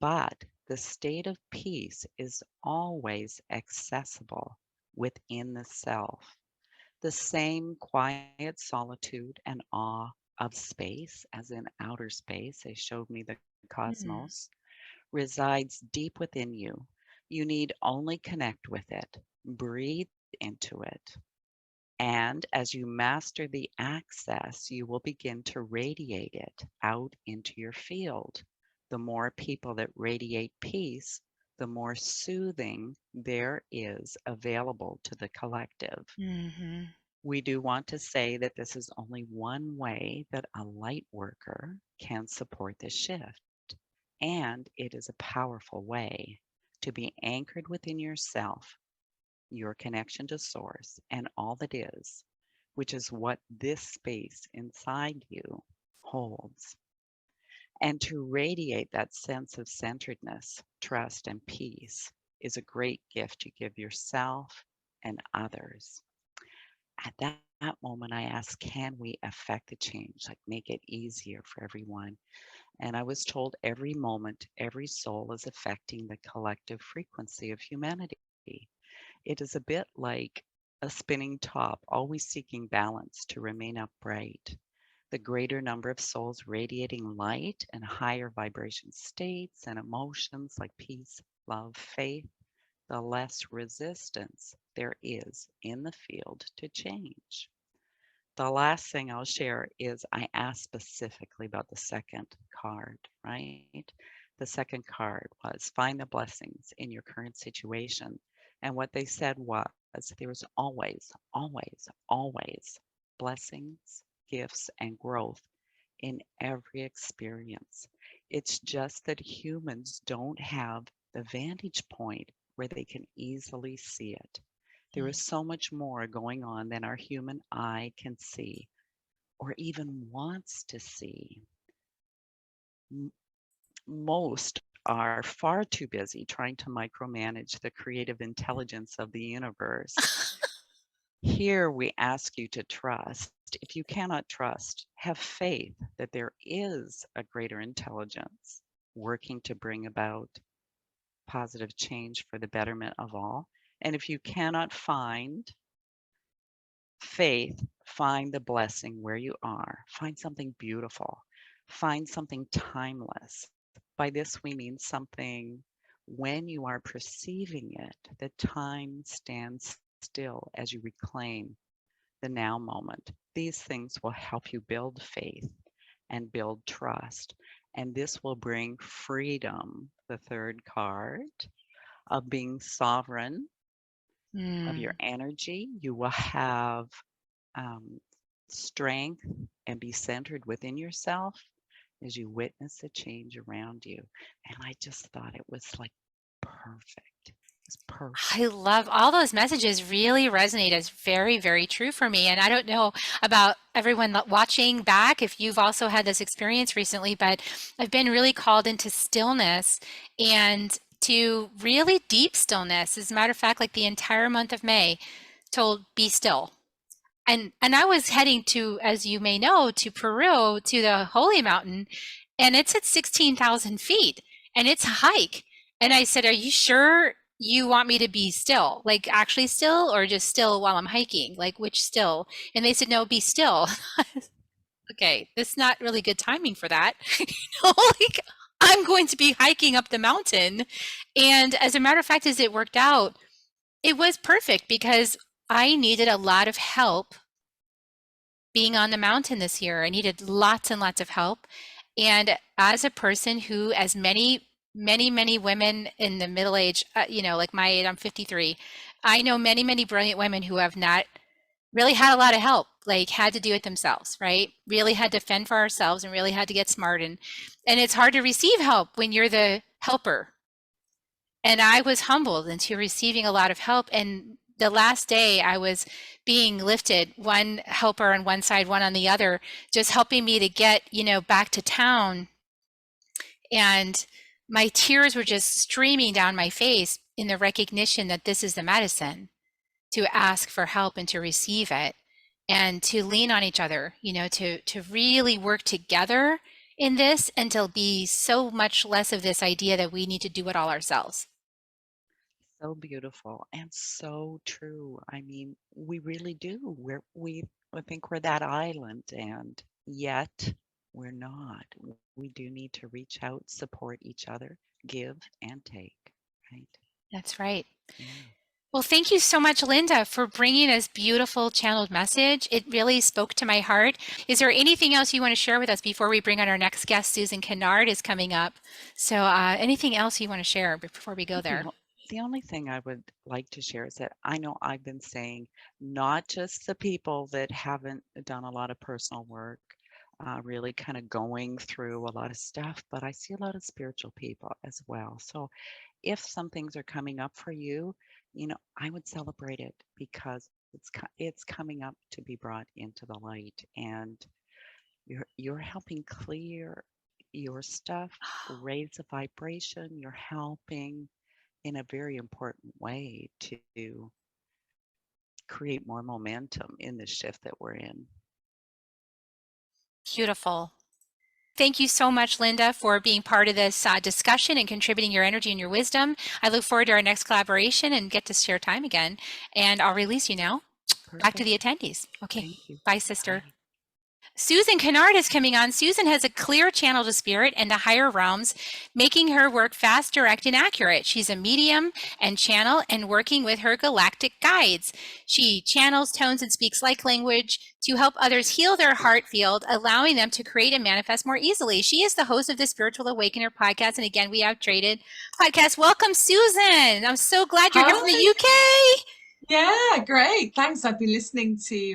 But the state of peace is always accessible within the self. The same quiet solitude and awe of space, as in outer space, they showed me the Mm. cosmos, resides deep within you. You need only connect with it, breathe into it, and as you master the access, you will begin to radiate it out into your field. The more people that radiate peace, the more soothing there is available to the collective. Mm-hmm. We do want to say that this is only one way that a light worker can support this shift. And it is a powerful way to be anchored within yourself, your connection to source, and all that is, which is what this space inside you holds. And to radiate that sense of centeredness, trust, and peace is a great gift you give yourself and others. At that moment, I asked, can we affect the change, like make it easier for everyone? And I was told every moment, every soul is affecting the collective frequency of humanity. It is a bit like a spinning top, always seeking balance to remain upright. The greater number of souls radiating light and higher vibration states and emotions like peace, love, faith, the less resistance there is in the field to change. The last thing I'll share is I asked specifically about the second card, right? The second card was find the blessings in your current situation. And what they said was there was always blessings, gifts, and growth in every experience. It's just that humans don't have the vantage point where they can easily see it. There is so much more going on than our human eye can see. or even wants to see. Most are far too busy trying to micromanage the creative intelligence of the universe. Here we ask you to trust. If you cannot trust, have faith that there is a greater intelligence working to bring about positive change for the betterment of all. And if you cannot find faith, find the blessing where you are. Find something beautiful. Find something timeless. By this, we mean something when you are perceiving it, that time stands still as you reclaim the now moment. These things will help you build faith and build trust. And this will bring freedom, the third card, of being sovereign of your energy. You will have strength and be centered within yourself as you witness the change around you. And I just thought it was like perfect. It's perfect. I love all those messages really resonate as very, very true for me. And I don't know about everyone watching back if you've also had this experience recently, but I've been really called into stillness and to really deep stillness. As a matter of fact, like the entire month of May, told be still. And I was heading to, as you may know, to Peru, to the Holy Mountain, and it's at 16,000 feet, and it's a hike. And I said, "Are you sure you want me to be still, like actually still, or just still while I'm hiking? Like which still?" And they said, "No, be still." Okay, this is not really good timing for that. Like I'm going to be hiking up the mountain. And as a matter of fact, as it worked out, it was perfect because I needed a lot of help being on the mountain this year. I needed lots and lots of help. And as a person who, as many women in the middle age, like my age, I'm 53. I know many brilliant women who have not really had a lot of help, like had to do it themselves, right? Really had to fend for ourselves and really had to get smart. And it's hard to receive help when you're the helper. And I was humbled into receiving a lot of help. And the last day I was being lifted, one helper on one side, one on the other, just helping me to get, back to town. And my tears were just streaming down my face in the recognition that this is the medicine, to ask for help and to receive it and to lean on each other, to really work together in this and to be so much less of this idea that we need to do it all ourselves. So beautiful and so true. I mean, we really do. We think we're that island, and yet we're not. We do need to reach out, support each other, give and take, right? That's right. Yeah. Well, thank you so much, Linda, for bringing this beautiful channeled message. It really spoke to my heart. Is there anything else you want to share with us before we bring on our next guest? Susan Kennard is coming up. So anything else you want to share before we go there? The only thing I would like to share is that I know I've been saying not just the people that haven't done a lot of personal work, really kind of going through a lot of stuff, but I see a lot of spiritual people as well. So if some things are coming up for you, I would celebrate it because it's coming up to be brought into the light, and you're helping clear your stuff, raise the vibration. You're helping in a very important way to create more momentum in the shift that we're in. Beautiful. Thank you so much, Linda, for being part of this discussion and contributing your energy and your wisdom. I look forward to our next collaboration and get to share time again. And I'll release you now. Perfect. Back to the attendees. Okay. Thank you. Bye, sister. Bye. Susan Canard is coming on. Susan has a clear channel to spirit and the higher realms, making her work fast, direct, and accurate. She's a medium and channel and working with her galactic guides. She channels, tones, and speaks like language to help others heal their heart field, allowing them to create and manifest more easily. She is the host of the Spiritual Awakener podcast. And again, we have traded podcast. Welcome, Susan. I'm so glad you're here from the UK. Yeah, great. Thanks. I've been listening to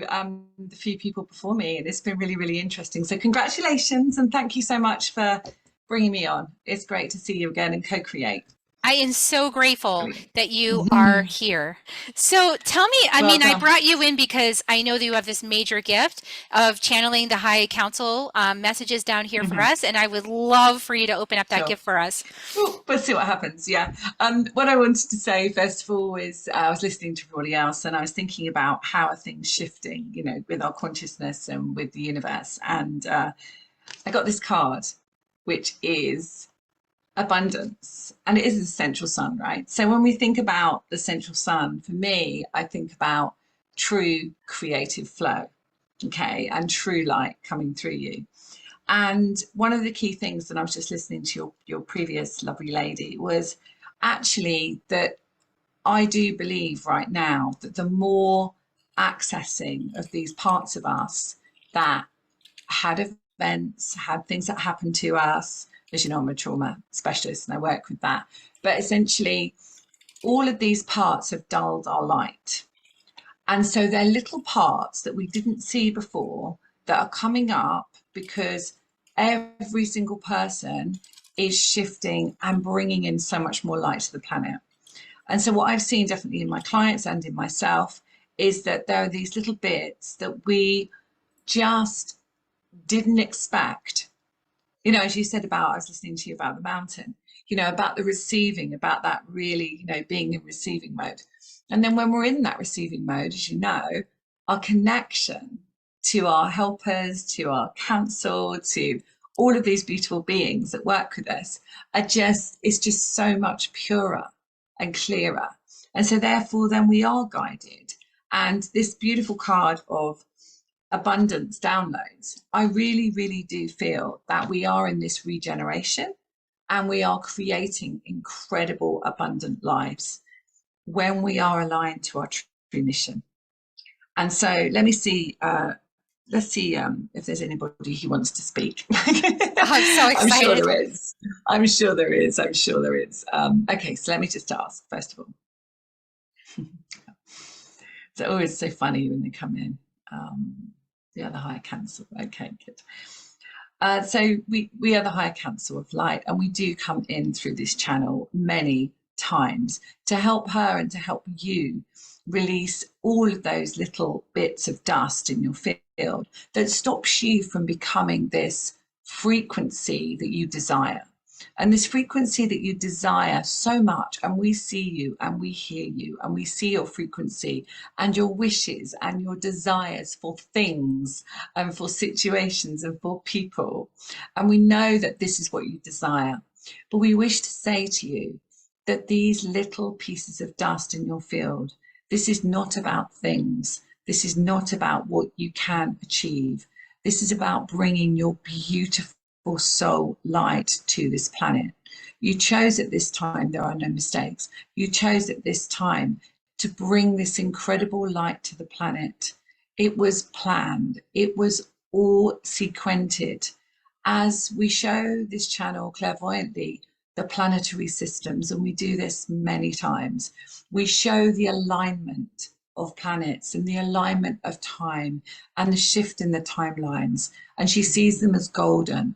the few people before me, and it's been really, really interesting. So congratulations, and thank you so much for bringing me on. It's great to see you again and co-create. I am so grateful Brilliant. that you are here. So tell me, I mean, I Welcome. brought you in because I know that you have this major gift of channeling the High Council messages down here for us, and I would love for you to open up that Sure. gift for us. Well, we'll see what happens. Yeah. What I wanted to say first of all is I was listening to everybody else, and I was thinking about how are things shifting, you know, with our consciousness and with the universe. And I got this card, which is abundance, and it is the central sun, right? So when we think about the central sun, for me, I think about true creative flow, okay, and true light coming through you. And one of the key things that I was just listening to your previous lovely lady was actually that I do believe right now that the more accessing of these parts of us that had events, had things that happened to us. As you know, I'm a trauma specialist and I work with that. But essentially, all of these parts have dulled our light. And so they're little parts that we didn't see before that are coming up because every single person is shifting and bringing in so much more light to the planet. And so what I've seen definitely in my clients and in myself is that there are these little bits that we just didn't expect. You know, as you said about, I was listening to you about the mountain, you know, about the receiving, about that really, you know, being in receiving mode. And then when we're in that receiving mode, as you know, our connection to our helpers, to our council, to all of these beautiful beings that work with us is just so much purer and clearer. And so therefore, then we are guided. And this beautiful card of abundance downloads, I really, really do feel that we are in this regeneration and we are creating incredible, abundant lives when we are aligned to our true mission. And so let me see, let's see if there's anybody who wants to speak. I'm so excited. I'm sure there is. I'm sure there is. I'm sure there is. Okay, so let me just ask, first of all. It's always so funny when they come in. The other higher council. Okay, good. So we are the higher council of light, and we do come in through this channel many times to help her and to help you release all of those little bits of dust in your field that stops you from becoming this frequency that you desire. And this frequency that you desire so much, and we see you and we hear you and we see your frequency and your wishes and your desires for things and for situations and for people. And we know that this is what you desire. But we wish to say to you that these little pieces of dust in your field, this is not about things. This is not about what you can achieve. This is about bringing your beautiful soul light to this planet. You chose at this time, there are no mistakes. You chose at this time to bring this incredible light to the planet. It was planned. It was all sequented. As we show this channel clairvoyantly, the planetary systems, and we do this many times, we show the alignment of planets and the alignment of time and the shift in the timelines, and she sees them as golden.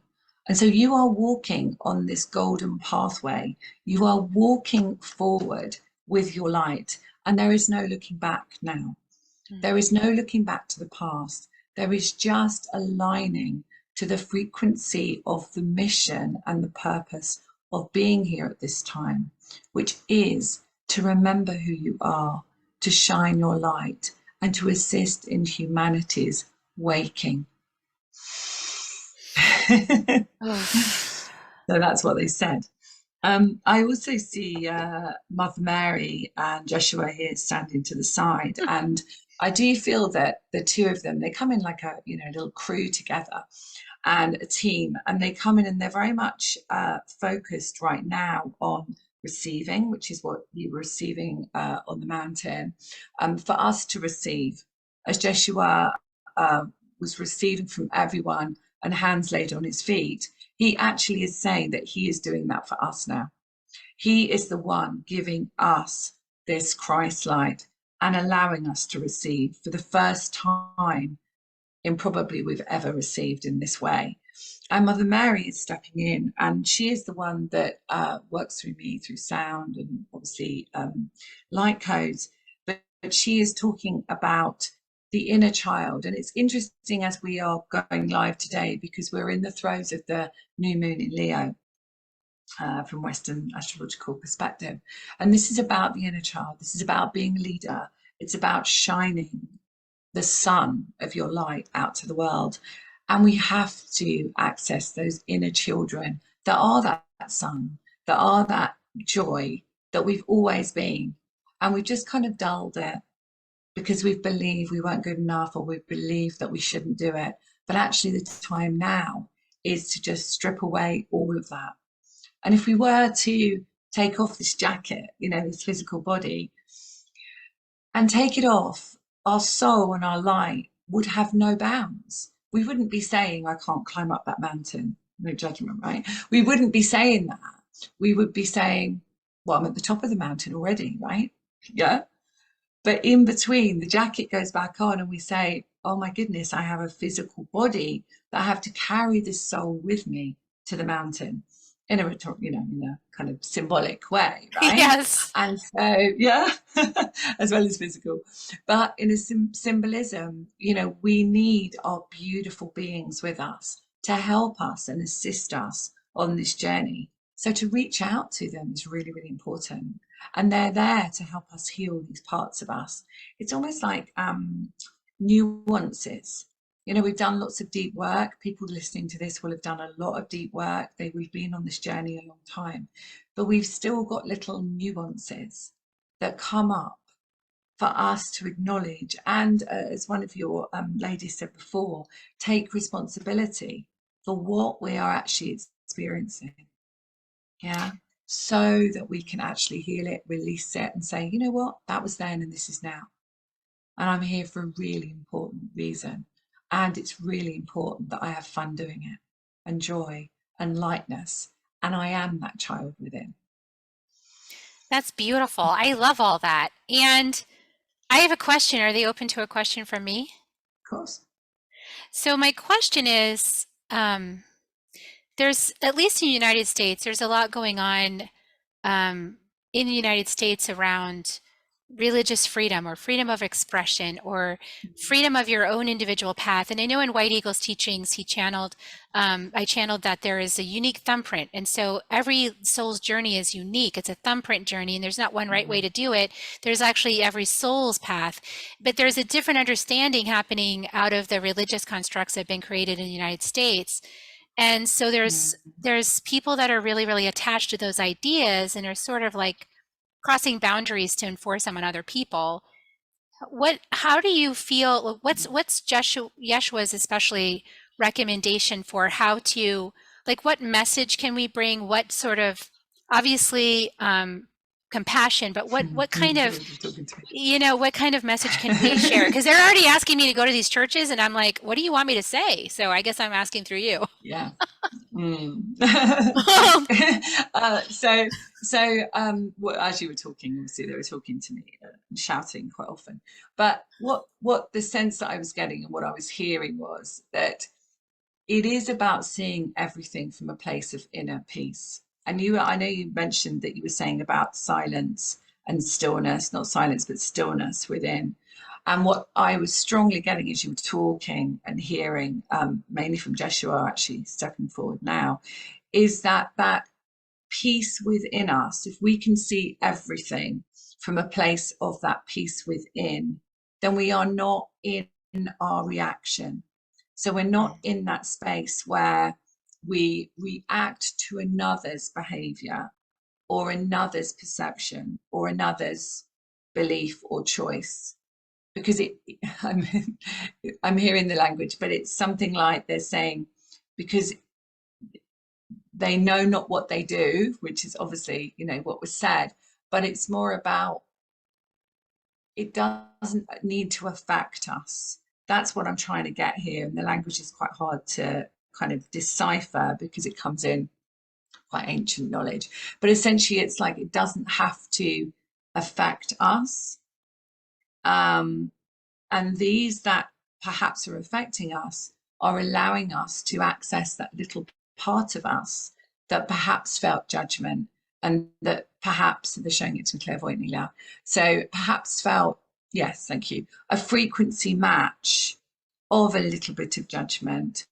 And so you are walking on this golden pathway. You are walking forward with your light, and there is no looking back now. There is no looking back to the past. There is just aligning to the frequency of the mission and the purpose of being here at this time, which is to remember who you are, to shine your light, and to assist in humanity's waking. So that's what they said. I also see Mother Mary and Joshua here standing to the side, and I do feel that the two of them, they come in like a little crew together and a team, and they come in and they're very much focused right now on receiving, which is what you were receiving on the mountain, for us to receive. As Joshua was receiving from everyone and hands laid on his feet, he actually is saying that he is doing that for us now. He is the one giving us this Christ light and allowing us to receive for the first time in probably we've ever received in this way. and Mother Mary is stepping in, and she is the one that works through me through sound and obviously light codes. But she is talking about the inner child. And it's interesting as we are going live today because we're in the throes of the new moon in Leo from Western astrological perspective. And this is about the inner child. This is about being a leader. It's about shining the sun of your light out to the world. And we have to access those inner children that are that sun, that are that joy that we've always been. And we've just kind of dulled it because we believe we weren't good enough, or we believe that we shouldn't do it. But actually the time now is to just strip away all of that. And if we were to take off this jacket, you know, this physical body, and take it off, our soul and our light would have no bounds. We wouldn't be saying, I can't climb up that mountain. No judgment, right? We wouldn't be saying that. We would be saying, well, I'm at the top of the mountain already, right? Yeah. But in between, the jacket goes back on and we say, oh my goodness, I have a physical body that I have to carry this soul with me to the mountain in a, you know, in a kind of symbolic way, right? Yes. And so, yeah, as well as physical. But in a symbolism, you know, we need our beautiful beings with us to help us and assist us on this journey. So to reach out to them is really, really important. And they're there to help us heal these parts of us. It's almost like nuances. You know, we've done lots of deep work. People listening to this will have done a lot of deep work. We've been on this journey a long time, but we've still got little nuances that come up for us to acknowledge. And as one of your ladies said before, take responsibility for what we are actually experiencing. Yeah. So that we can actually heal it, release it, and say, you know what, that was then and this is now. And I'm here for a really important reason. And it's really important that I have fun doing it, and joy and lightness. And I am that child within. That's beautiful. I love all that. And I have a question. Are they open to a question from me? Of course. So my question is, there's, at least in the United States, there's a lot going on in the United States around religious freedom or freedom of expression or freedom of your own individual path. And I know in White Eagle's teachings, he channeled, I channeled that there is a unique thumbprint. And so every soul's journey is unique. It's a thumbprint journey, and there's not one right way to do it. There's actually every soul's path, but there's a different understanding happening out of the religious constructs that have been created in the United States. And so there's people that are really, really attached to those ideas and are sort of like crossing boundaries to enforce them on other people. How do you feel, what's Yeshua's especially recommendation for how to, like, what message can we bring? What sort of, obviously, compassion, but what kind of, you know, what kind of message can we share? Because they're already asking me to go to these churches, and I'm like, what do you want me to say? So I guess I'm asking through you. Yeah. As you were talking, obviously they were talking to me, shouting quite often. But what the sense that I was getting and what I was hearing was that it is about seeing everything from a place of inner peace. And I know you mentioned that you were saying about silence and stillness, not silence, but stillness within. And what I was strongly getting as you were talking and hearing, mainly from Jeshua, actually stepping forward now, is that peace within us. If we can see everything from a place of that peace within, then we are not in our reaction. So we're not in that space where we react to another's behavior or another's perception or another's belief or choice. Because I'm hearing the language, but it's something like they're saying, because they know not what they do, which is obviously, you know, what was said, but it's more about, it doesn't need to affect us. That's what I'm trying to get here. And the language is quite hard to kind of decipher because it comes in quite ancient knowledge. But essentially, it's like it doesn't have to affect us. And these that perhaps are affecting us are allowing us to access that little part of us that perhaps felt judgment, and that perhaps, they're showing it to me clairvoyantly now, so perhaps felt, yes, thank you, a frequency match of a little bit of judgment,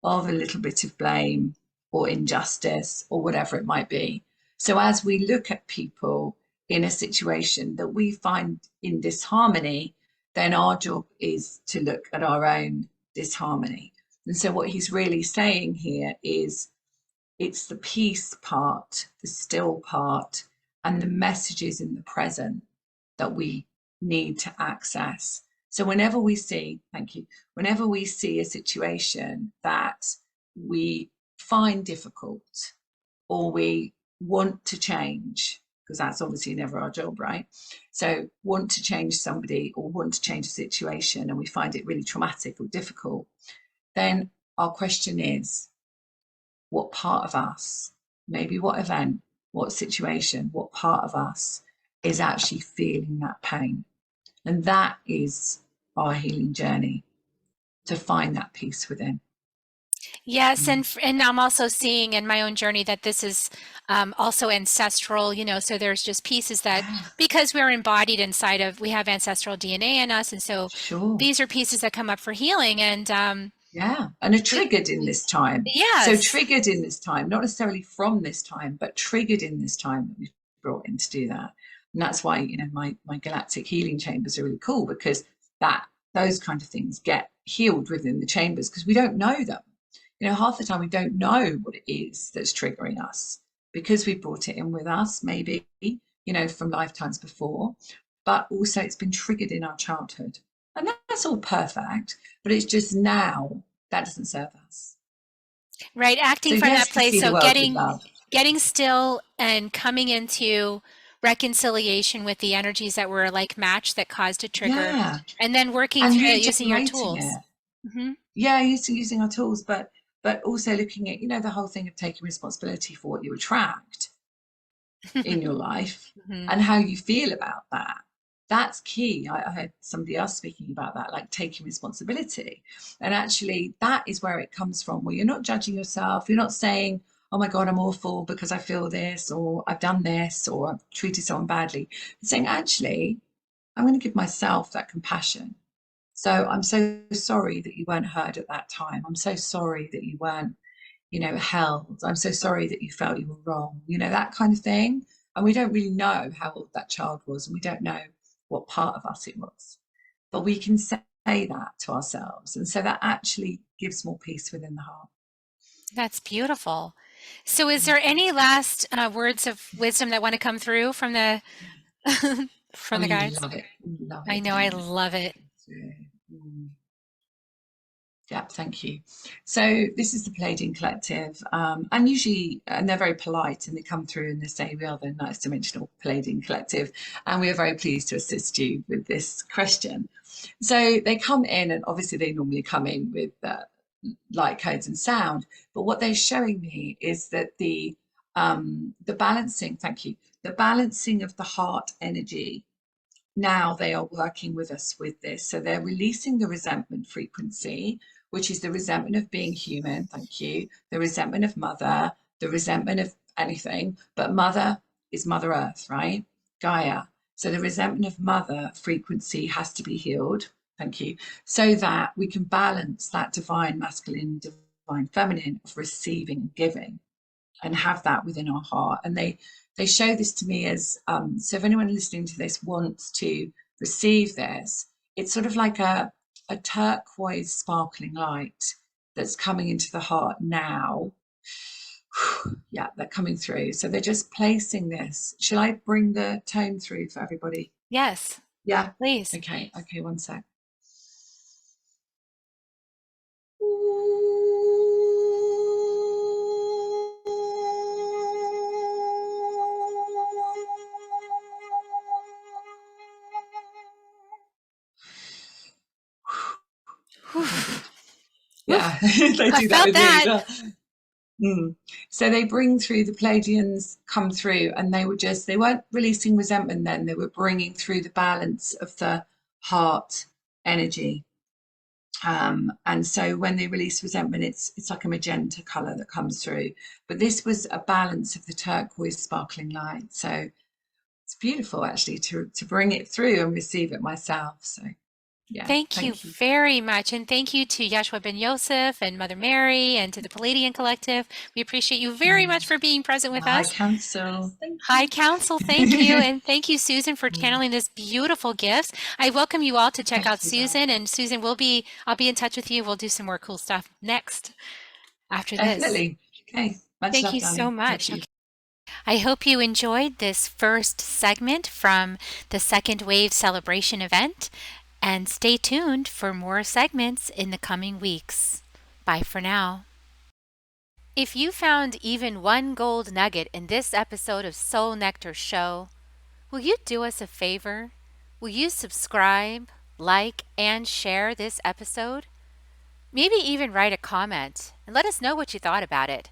of a little bit of blame or injustice or whatever it might be. So as we look at people in a situation that we find in disharmony, then our job is to look at our own disharmony. And so what he's really saying here is, it's the peace part, the still part, and the messages in the present that we need to access. So whenever we see, thank you, whenever we see a situation that we find difficult, or we want to change, because that's obviously never our job, right? So want to change somebody or want to change a situation, and we find it really traumatic or difficult, then our question is, what part of us, maybe what event, what situation, what part of us is actually feeling that pain? And that is our healing journey, to find that peace within. Yes, and I'm also seeing in my own journey that this is also ancestral, so there's just pieces that, because we're embodied inside of, we have ancestral DNA in us, and so Sure. these are pieces that come up for healing, and yeah, and are triggered in this time. Yes. So triggered in this time, not necessarily from this time, but triggered in this time that we've brought in to do that. And that's why, my galactic healing chambers are really cool, because those kind of things get healed within the chambers, because we don't know them. Half the time we don't know what it is that's triggering us, because we brought it in with us, maybe, from lifetimes before, but also it's been triggered in our childhood. And that's all perfect, but it's just now that doesn't serve us. Right, acting So from yes, that place. see the So world with love. getting still and coming into reconciliation with the energies that were like match that caused a trigger, Yeah. and then working And through it using your regenerating tools. it. Mm-hmm. Yeah, using our tools, but also looking at, the whole thing of taking responsibility for what you attract in your life Mm-hmm. and how you feel about that. That's key. I heard somebody else speaking about that, like taking responsibility. And actually, that is where it comes from, where you're not judging yourself. You're not saying, oh my God, I'm awful because I feel this, or I've done this, or I've treated someone badly. You're saying, actually, I'm going to give myself that compassion. So I'm so sorry that you weren't heard at that time. I'm so sorry that you weren't, held. I'm so sorry that you felt you were wrong, that kind of thing. And we don't really know how old that child was, and we don't know what part of us it was. But we can say that to ourselves. And so that actually gives more peace within the heart. That's beautiful. So is there any last words of wisdom that want to come through from the from the guides? Love it. Love it. I know, I love it. Yeah, thank you. So this is the Palladian Collective, and usually, and they're very polite, and they come through and they say, we are the Nice Dimensional Palladian Collective, and we are very pleased to assist you with this question. So they come in, and obviously they normally come in with light codes and sound, but what they're showing me is that the balancing, thank you, the balancing of the heart energy. Now they are working with us with this. So they're releasing the resentment frequency, which is the resentment of being human, thank you, the resentment of mother, the resentment of anything, but mother is Mother Earth, right? Gaia. So the resentment of mother frequency has to be healed, thank you, so that we can balance that divine masculine, divine feminine of receiving and giving, and have that within our heart. And they show this to me as, so if anyone listening to this wants to receive this, it's sort of like a turquoise sparkling light that's coming into the heart now. Yeah, they're coming through. So they're just placing this. Shall I bring the tone through for everybody? Yes. Yeah. Please. Okay, one sec. Yeah, they do that with me as well. So they bring through, the Palladians come through, and they weren't releasing resentment then, they were bringing through the balance of the heart energy. And so when they release Resentment, it's like a magenta colour that comes through. But this was a balance of the turquoise sparkling light. So it's beautiful actually to bring it through and receive it myself. So yeah, Thank you very much. And thank you to Yeshua Ben Yosef and Mother Mary and to the Palladian Collective. We appreciate you very much for being present with High us. Council. High Council, thank you. And thank you, Susan, for channeling this beautiful gifts. I welcome you all to check out Susan. And Susan, I'll be in touch with you. We'll do some more cool stuff next after this. Definitely. Okay. Thank you so much. Okay. I hope you enjoyed this first segment from the Second Wave Celebration event. And stay tuned for more segments in the coming weeks. Bye for now. If you found even one gold nugget in this episode of Soul Nectar Show, will you do us a favor? Will you subscribe, like, and share this episode? Maybe even write a comment and let us know what you thought about it.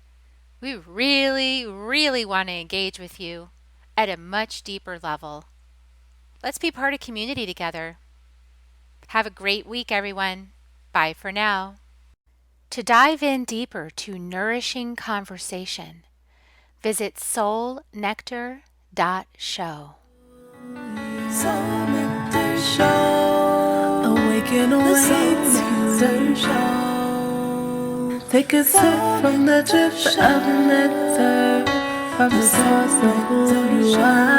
We really, really want to engage with you at a much deeper level. Let's be part of community together. Have a great week, everyone. Bye for now. To dive in deeper to nourishing conversation, visit soulnectar.show. Soul Nectar Show. Awaken, awake, Nectar Show. Take a sip from the drip of nectar, from the source of who you are.